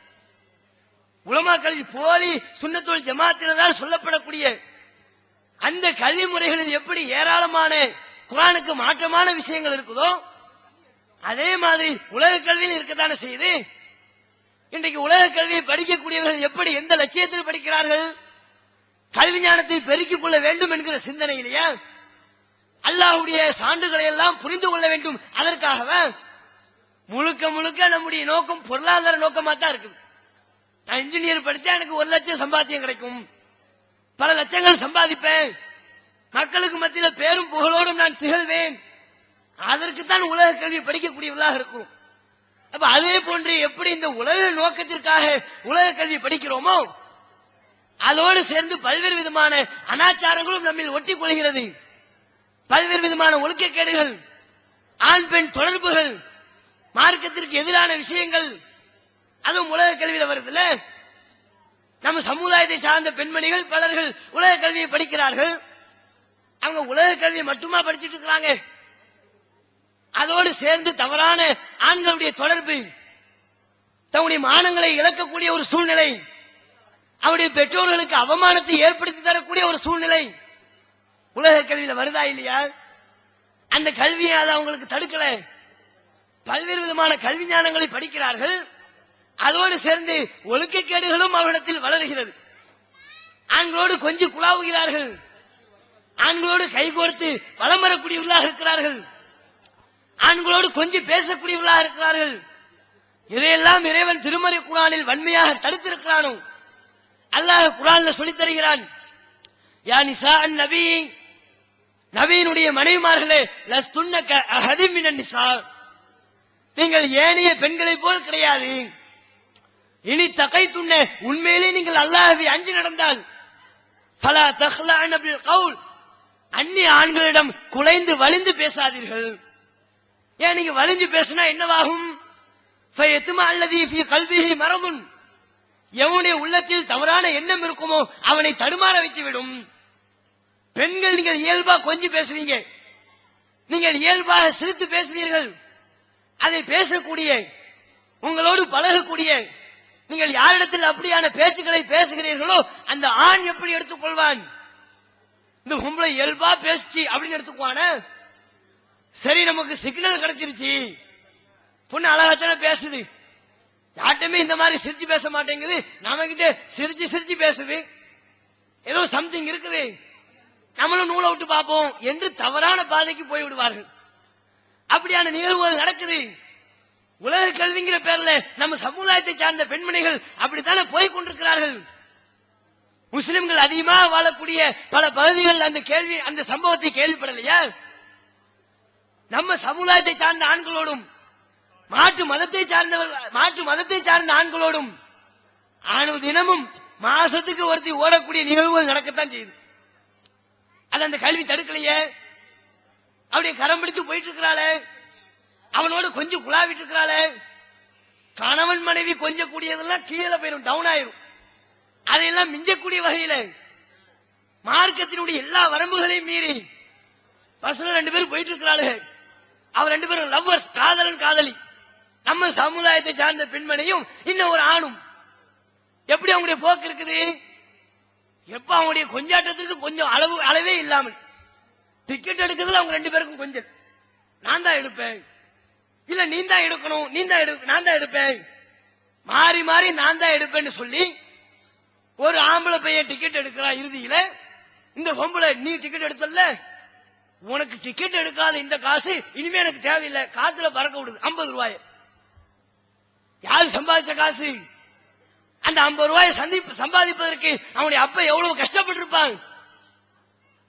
உலமா கல்வி போலி சுன்னத்துல் ஜமாத்தினரால் சொல்லப்படக்கூடிய அந்த கல்வி முறைகளில் எப்படி ஏராளமான குர்ஆனுக்கு மாற்றமான விஷயங்கள் இருக்குதோ அதே மாதிரி உலக கல்வியில் இருக்கத்தானே செய்யுது. இன்றைக்கு உலக கல்வியை படிக்கக்கூடியவர்கள் எப்படி எந்த லட்சியத்தில் படிக்கிறார்கள்? கல்வி ஞானத்தை பெருக்கிக் கொள்ள வேண்டும் என்கிற சிந்தனையிலேயே, அல்லாஹ்வுடைய சான்றுகளை எல்லாம் புரிந்து கொள்ள வேண்டும் அதற்காகவே முழுக்க முழுக்க நம்முடைய நோக்கம் பொருளாதார நோக்கமா தான் இருக்குது. நான் இன்ஜினியர் படிச்சா எனக்கு 1 லட்சம் சம்பாத்தியம் கிடைக்கும், பல லட்சங்கள் சம்பாதிப்பேன், மக்களுக்கு மத்தியில் பேரும் புகழோடும் நான் திகழ்வேன், அதற்குத்தான் உலக கல்வி படிக்கக்கூடியவர்களாக இருக்கும். அப்ப அதே போன்று எப்படி இந்த உலக நோக்கத்திற்காக உலக கல்வி படிக்கிறோமோ அதோடு சேர்ந்து பல்வேறு விதமான அனாச்சாரங்களும் நம்மில் ஒட்டிக் கொள்கிறது. பல்வேறு விதமான ஒழுக்கக்கேடுகள், ஆண் பெண் தொடர்புகள், மார்க்கத்திற்கு எதிரான விஷயங்கள் அதுவும் உலக கல்வியில வருதுல்ல. நம்ம சமுதாயத்தை சார்ந்த பெண்மணிகள் பலர்கள் உலக கல்வியை படிக்கிறார்கள். அவங்க உலக கல்வியை மட்டுமா படிச்சுட்டு இருக்கிறாங்க, அதோடு சேர்ந்து தவறான ஆண்களுடைய தொடர்பு, தன்னுடைய மானங்களை இழக்கக்கூடிய ஒரு சூழ்நிலை, அவருடைய பெற்றோர்களுக்கு அவமானத்தை ஏற்படுத்தி தரக்கூடிய ஒரு சூழ்நிலை உலக கல்வியில வருதா இல்லையா? அந்த கல்வியை அதை அவங்களுக்கு தடுக்கல. பல்வேறு விதமான கல்வி ஞானங்களை படிக்கிறார்கள், அதோடு சேர்ந்து ஒழுக்கக்கேடுகளும் அவரிடத்தில் வளர்கிறது. ஆண்களோடு கொஞ்சம் குழாவுகிறார்கள், ஆண்களோடு கைகோர்த்து வலம் வரக்கூடியவர்களாக இருக்கிறார்கள், ஆண்களோடு கொஞ்சம் பேசக்கூடியவர்களாக இருக்கிறார்கள். இதையெல்லாம் இறைவன் திருமறை குர்ஆனில் வன்மையாக தடுத்திருக்கிறானோ அல்லாஹ் குர்ஆன்ல சொல்லித் தருகிறான். யா நிசா நபி, நபியினுடைய மனைவிமார்களே, லஸ்துன்ன கஅஹதிம் மினன் நிசா, நீங்கள் ஏனைய பெண்களை போல் கிடையாது. இனி தகைத்துன்ன, உண்மையிலே நீங்கள் அல்லாஹ்வை அஞ்சி நடந்தால், ஃபலா தக்லஅன பில் கவுல், அந்நிய ஆண்களிடம் குலைந்து வலிந்து பேசாதீர்கள். ஏன் நீங்க வலிஞ்சு பேசினா என்னவாகும்? ஃபயத்மா அல்லதி ஃபீ கல்பிஹி மரதுன், எவனுடைய உள்ளத்தில் தவறான எண்ணம் இருக்குமோ அவனை தடுமாற வைத்துவிடும். பெண்கள் நீங்கள் இயல்பா கொஞ்சம் பேசுவீங்க, நீங்கள் இயல்பாக சிரித்து பேசுவீர்கள், அதை பேசக்கூடிய உங்களோடு பழகக்கூடிய நீங்கள் யாரிடத்தில் அப்படியான பேச்சுக்களை பேசுகிறீர்களோ அந்த ஆண் எப்படி எடுத்துக்கொள்வான்? இந்த பொம்பளை இயல்பா பேசுச்சு அப்படின்னு எடுத்துக்குவான? சரி, நமக்கு சிக்னல் கிடைச்சிருச்சு, பொண்ணு அழகாத்தான பேசுது, யார்ட்டுமே இந்த மாதிரி சிரிச்சு பேச மாட்டேங்குது, நமக்கிட்ட சிரிச்சு சிரிச்சு பேசுது, ஏதோ சம்திங் இருக்குது, நம்மளும் நூலை விட்டு பார்ப்போம் என்று தவறான பாதைக்கு போய் விடுவார்கள். அப்படியான நிகழ்வுகள் நடக்குது. உலக கல்விங்கிற பேர்ல நம்ம சமுதாயத்தை சார்ந்த பெண்மணிகள் அப்படித்தானே போய் கொண்டிருக்கிறார்கள். முஸ்லிம்கள் அதிகமாக வாழக்கூடிய பல பகுதிகள் அந்த கேள்வி, அந்த சம்பவத்தை கேள்விப்படலையா? நம்ம சமுதாயத்தை சார்ந்த ஆண்களோடும் மாற்று மதத்தை சார்ந்த ஆண்களோடும் தினமும் மாசத்துக்கு ஒருத்தி ஓடக்கூடிய நிகழ்வுகள் நடக்கத்தான் செய்யுது. அது அந்த கல்வி தடுக்கலையே. அப்படியே கரம் பிடித்து போயிட்டு இருக்கிறாளே, அவனோடு கொஞ்சம் குழாவிட்டு இருக்கிறாளே, கணவன் மனைவி கொஞ்சம் கூடியதெல்லாம் கீழே போயிடும், டவுன் ஆயிரும். அதையெல்லாம் மிஞ்சக்கூடிய வகையில மார்க்கத்தினுடைய எல்லா வரம்புகளையும் மீறி பசங்க 2 பேரும் போயிட்டு இருக்கிறாள். அவர் 2 பேரும் லவ்வர்ஸ், காதலன் காதலி. நம்ம சமுதாயத்தை சார்ந்த பெண்மணியும் இன்னும் ஒரு ஆணும் எப்படி அவங்களுடைய போக்கு இருக்குது? எப்ப அவங்களுடைய கொஞ்சாட்டத்திற்கு கொஞ்சம் அளவே இல்லாமல் டிக்கெட் எடுக்கிறதுல அவங்க 2 பேருக்கும் கொஞ்சம் நான் தான் எடுப்பேன், இல்ல நீ தான் எடுக்கணும், நான் தான் எடுப்பேன், மாறி மாறி நான் தான் எடுப்பேன்னு சொல்லி ஒரு ஆம்பளை பையன் டிக்கெட் எடுக்கிறான். இறுதியில இந்த பொம்பளை நீ டிக்கெட் எடுத்தல, உனக்கு டிக்கெட் எடுக்காத இந்த காசு இனிமே எனக்கு தேவையில்லை, காத்துல பறக்க விடுது 50 ரூபாய். யாரு சம்பாதிச்ச காசு? அந்த 50 ரூபாயை சம்பாதிப்பதற்கு அவனுடைய அப்பா எவ்வளவு கஷ்டப்பட்டிருப்பான்,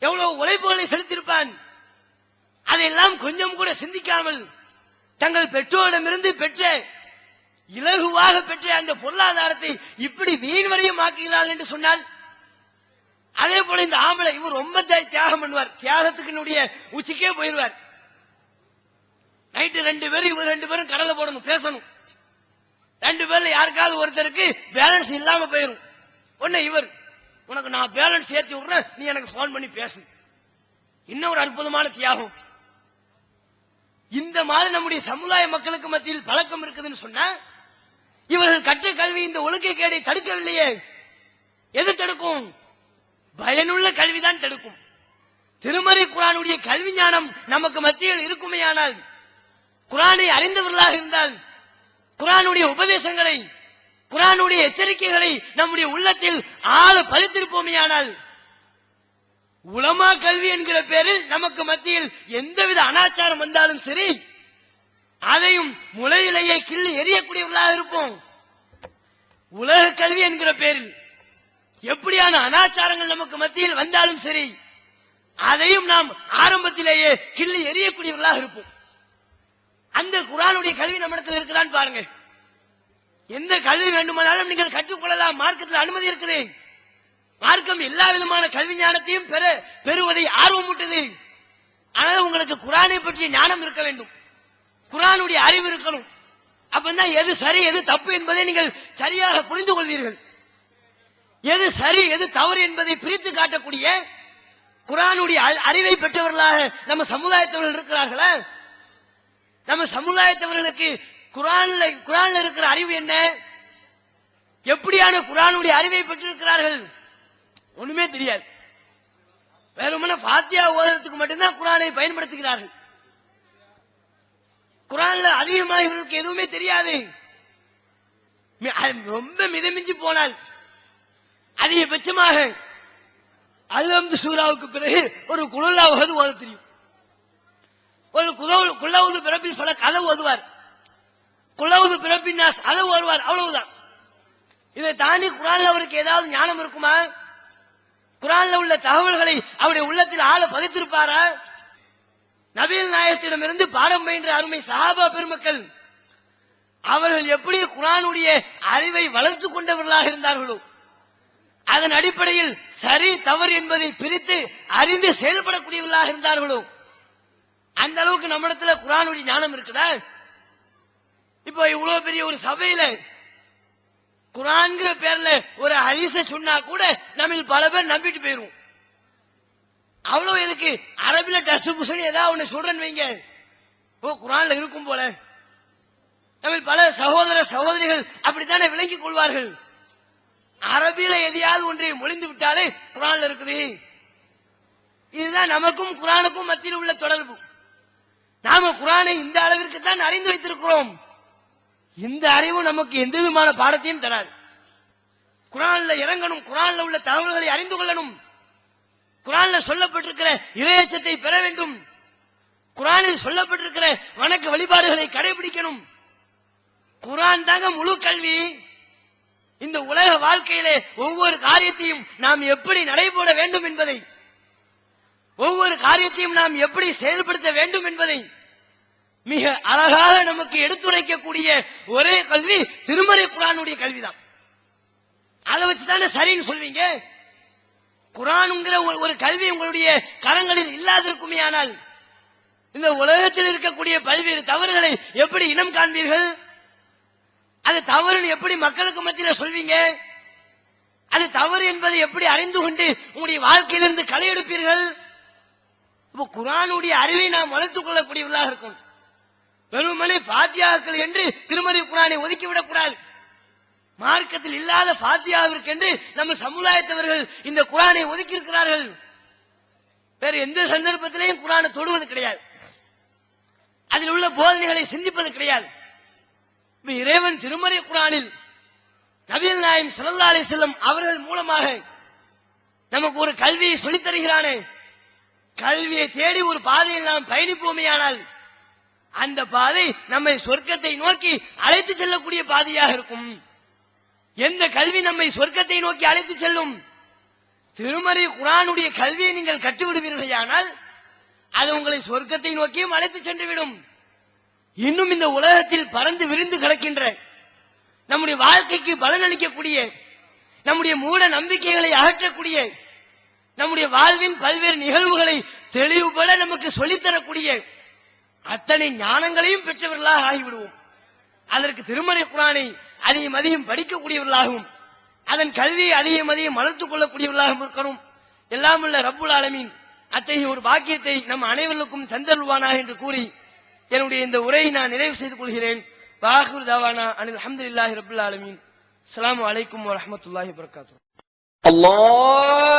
எவ்வளவு உழைப்புகளை செலுத்தியிருப்பான். அதையெல்லாம் கொஞ்சம் கூட சிந்திக்காமல் தங்கள் பெற்றோரிடமிருந்து பெற்ற இலகுவாக பெற்ற அந்த பொருளாதாரத்தை இப்படி வீண் வரையும் ஆக்குகிறாள் என்று சொன்னால், அதே போல இந்த ஆம்பளை இவர் ரொம்ப தியாகம் பண்ணுவார், தியாகத்துக்கு உச்சிக்கே போயிருவார். நைட்டு 2 பேரும் இவர் 2 பேரும் கடலை போடணும், பேசணும். 2 பேர்ல யாருக்காவது ஒருத்தருக்கு பேலன்ஸ் இல்லாம போயிரும். ஒண்ணு இவர், உனக்கு நான் பேலன்ஸ் ஏற்றி விடுறேன், நீ எனக்கு போன் பண்ணி பேசு. இன்னொரு அற்புதமான தியாகம். இந்த மாதிரி நம்முடைய சமுதாய மக்களுக்கு மத்தியில் பழக்கம் இருக்குதுன்னு சொன்னா, இவர்கள் கற்ற கல்வி இந்த ஒழுக்கக்கேடை தடுக்கவில்லையே. எது தடுக்கும்? பயனுள்ள கல்விதான் தடுக்கும். திருமறை குர்ஆனுடைய கல்வி ஞானம் நமக்கு மத்தியில் இருக்குமேயானால், குர்ஆனை அறிந்தவர்களாக இருந்தால், குர்ஆனுடைய உபதேசங்களை, குர்ஆனுடைய எச்சரிக்கைகளை நம்முடைய உள்ளத்தில் ஆழ பதித்திருப்போமேயானால், உலமா கல்வி என்கிற பேரில் நமக்கு மத்தியில் எந்தவித அனாச்சாரம் வந்தாலும் சரி, அதையும் முளையிலேயே கிள்ளி எரியக்கூடியவர்களாக இருப்போம். உலக கல்வி என்கிற பேரில் எப்படியான அனாச்சாரங்கள் நமக்கு மத்தியில் வந்தாலும் சரி, அதையும் நாம் ஆரம்பத்திலேயே கிள்ளி எரியக்கூடியவர்களாக இருப்போம். அந்த குர்ஆனுடைய கல்வி நம்மிடத்தில் இருக்குதான் பாருங்க. எந்த கல்வி வேண்டுமானாலும் நீங்கள் கற்றுக்கொள்ளலாம், மார்க்கத்தில் அனுமதி இருக்குது. மார்க்கம் எல்லா விதமான கல்வி ஞானத்தையும் பெறுவதை ஆர்வமூட்டுது. ஆனால் உங்களுக்கு குர்ஆனை பற்றிய ஞானம் இருக்க வேண்டும், குர்ஆனுடைய அறிவு இருக்கணும். அப்பதான் எது சரி எது தப்பு என்பதை நீங்கள் சரியாக புரிந்து கொள்வீர்கள். எது சரி எது தவறு என்பதை பிரித்து காட்டக்கூடிய குர்ஆனுடைய அறிவை பெற்றவர்களாக நம்ம சமுதாயத்தவர்கள் இருக்கிறார்களா? நம்ம சமுதாயத்தவர்களுக்கு குர்ஆன்ல இருக்கிற அறிவு என்ன? எப்படியான குர்ஆனுடைய அறிவை பெற்றிருக்கிறார்கள்? ஒண்ணுமே தெரியாது. வேறுமன ஃபாத்தியா ஓதுறதுக்கு மட்டும்தான் குர்ஆனை பயன்படுத்துகிறார்கள். குர்ஆன்ல அதிகமாக இவர்களுக்கு எதுவுமே தெரியாது. ரொம்ப மிதமிஞ்சி போனால் அதிகபட்சமாக அல்ஹம்து சூராவுக்கு பிறகு ஒரு குலுல்லாஹு ஓத தெரியும், ஒரு குல்லவுது பிரபில் ஃபலக் அதை ஓதுவார், குல்லவுது பிரபின் நாஸ் அதை ஓதுவார், அவ்வளவுதான். இதை தாண்டி குர்ஆன்ல அவருக்கு ஏதாவது ஞானம் இருக்குமா? குர்ஆன்ல உள்ள தகவல்களை அவருடைய உள்ளத்தில் ஆழ பதித்திருப்பாரா? நபிகள் நாயகத்திடமிருந்து பாடம் பயின்ற அருமை சஹாபா பெருமக்கள் அவர்கள் எப்படி குர்ஆனுடைய அறிவை வளர்த்துக் கொண்டவர்களாக இருந்தார்களோ, அதன் அடிப்படையில் சரி தவறு என்பதை பிரித்து அறிந்து செயல்படக்கூடியவர்களாக இருந்தார்களோ, அந்த அளவுக்கு நம்மிடத்துல குர்ஆனுடைய ஞானம் இருக்குதா? இப்போ இவ்வளவு பெரிய ஒரு சபையில குர்ஆன்ங்கிற பேர்ல ஒரு ஹதீஸ சொன்னா கூட நம்ம பல பேர் நம்பிட்டு போயிருவோம். அவ்வளவு எதுக்கு அரபில டஸ் புஷன் ஏதாவது ஒண்ணு சொல்றேன்னு வைங்க, ஓ குர்ஆன்ல இருக்கும் போல. நம்ம பல சகோதர சகோதரிகள் அப்படித்தானே விளங்கிக் கொள்வார்கள். அரபில எதையாவது ஒன்றை மொழிந்து விட்டாலே குர்ஆன்ல இருக்குது. இதுதான் நமக்கும் குர்ஆனுக்கும் மத்தியில் உள்ள தொடர்பு. நாம குர்ஆனை இந்த அளவிற்கு தான் அறிந்து வைத்திருக்கிறோம். இந்த அறிவு நமக்கு எந்த விதமான பாடத்தையும் தராது. குர்ஆன்ல இறங்கணும், குர்ஆன்ல உள்ள தகவல்களை அறிந்து கொள்ளணும், குர்ஆன்ல சொல்லப்பட்டிருக்கிற இறையச்சத்தை பெற வேண்டும், குர்ஆனில் சொல்லப்பட்டிருக்கிற வணக்க வழிபாடுகளை கடைபிடிக்கணும். குர்ஆன் தாங்க முழு கல்வி. இந்த உலக வாழ்க்கையிலே ஒவ்வொரு காரியத்தையும் நாம் எப்படி நடைபோட வேண்டும் என்பதை, ஒவ்வொரு காரியத்தையும் நாம் எப்படி செயல்படுத்த வேண்டும் என்பதை மிக அழகாக நமக்கு எடுத்துரைக்கக்கூடிய ஒரே கல்வி திருமறை குர்ஆனுடைய கல்விதான். அதை வச்சுதானே சரின்னு சொல்வீங்க. குர்ஆன்ங்கிற ஒரு கல்வி உங்களுடைய கரங்களில் இல்லாதிருக்குமே ஆனால் இந்த உலகத்தில் இருக்கக்கூடிய பல்வேறு தவறுகளை எப்படி இனம் காண்பீர்கள்? அது தவறு எப்படி மக்களுக்கு மத்தியில் சொல்வீங்க? அது தவறு என்பதை எப்படி அறிந்து கொண்டு உங்களுடைய வாழ்க்கையிலிருந்து களை எடுப்பீர்கள்? குர்ஆனுடைய அறிவை நாம் வளர்த்துக் கொள்ளக்கூடியவர்களாக இருக்கும். வெறுமனே ஃபாத்தியாக்கள் என்று திருமறை குர்ஆனை ஒதுக்கிவிடக் கூடாது. மார்க்கத்தில் இல்லாத ஃபாத்தியாவிற்கென்று நம்ம சமுதாயத்தவர்கள் இந்த குர்ஆனை ஒதுக்கி இருக்கிறார்கள். வேற எந்த சந்தர்ப்பத்திலையும் குர்ஆனை தொடுவது கிடையாது. அதில் உள்ள போதனைகளை சிந்திப்பது கிடையாது. இறைவன் திருமறை குர்ஆனில் நபிகள் நாயகம் ஸல்லல்லாஹு அலைஹி வஸல்லம் அவர்கள் மூலமாக நமக்கு ஒரு கல்வியை சொல்லித் தருகிறானே, கல்வியை தேடி ஒரு பாதையில் நாம் பயணிப்போமேயானால் அந்த பாதை நம்மை சொர்க்கத்தை நோக்கி அழைத்து செல்லக்கூடிய பாதையாக இருக்கும். எந்த கல்வி நம்மை சொர்க்கத்தை நோக்கி அழைத்து செல்லும்? திருமறை குர்ஆனுடைய கல்வியை நீங்கள் கற்றுவிடுவீர்களானால் அது உங்களை சொர்க்கத்தை நோக்கியும் அழைத்து சென்றுவிடும். இன்னும் இந்த உலகத்தில் பறந்து விரிந்து கிடக்கின்ற நம்முடைய வாழ்க்கைக்கு பலனளிக்கக்கூடிய, நம்முடைய மூட நம்பிக்கைகளை அகற்றக்கூடிய, நம்முடைய வாழ்வின் பல்வேறு நிகழ்வுகளை தெளிவுபட நமக்கு சொல்லித்தரக்கூடிய அத்தனை ஞானங்களையும் பெற்றவர்களாக ஆகிவிடுவோம். அதற்கு திருமறை குர்ஆனை அதிகம் அதிகம் படிக்கக்கூடியவர்களாகவும் அதன் கல்வியை அதிகம் அதிகம் வளர்த்துக் கொள்ளக்கூடியவர்களாகவும் இருக்கணும். எல்லாம் உள்ள ரப்புல் ஆலமீன் அத்தகைய ஒரு பாக்கியத்தை நம் அனைவருக்கும் தந்தருள்வானாக என்று கூறி என்னுடைய இந்த உரையை நான் நிறைவு செய்து கொள்கிறேன். வாஹிரு தவானா அனில் அல்ஹம்துலில்லாஹி ரப்பில் ஆலமீன். அஸ்ஸலாமு அலைக்கும் வரஹ்மத்துல்லாஹி வபரகாத்துஹு. அல்லாஹ்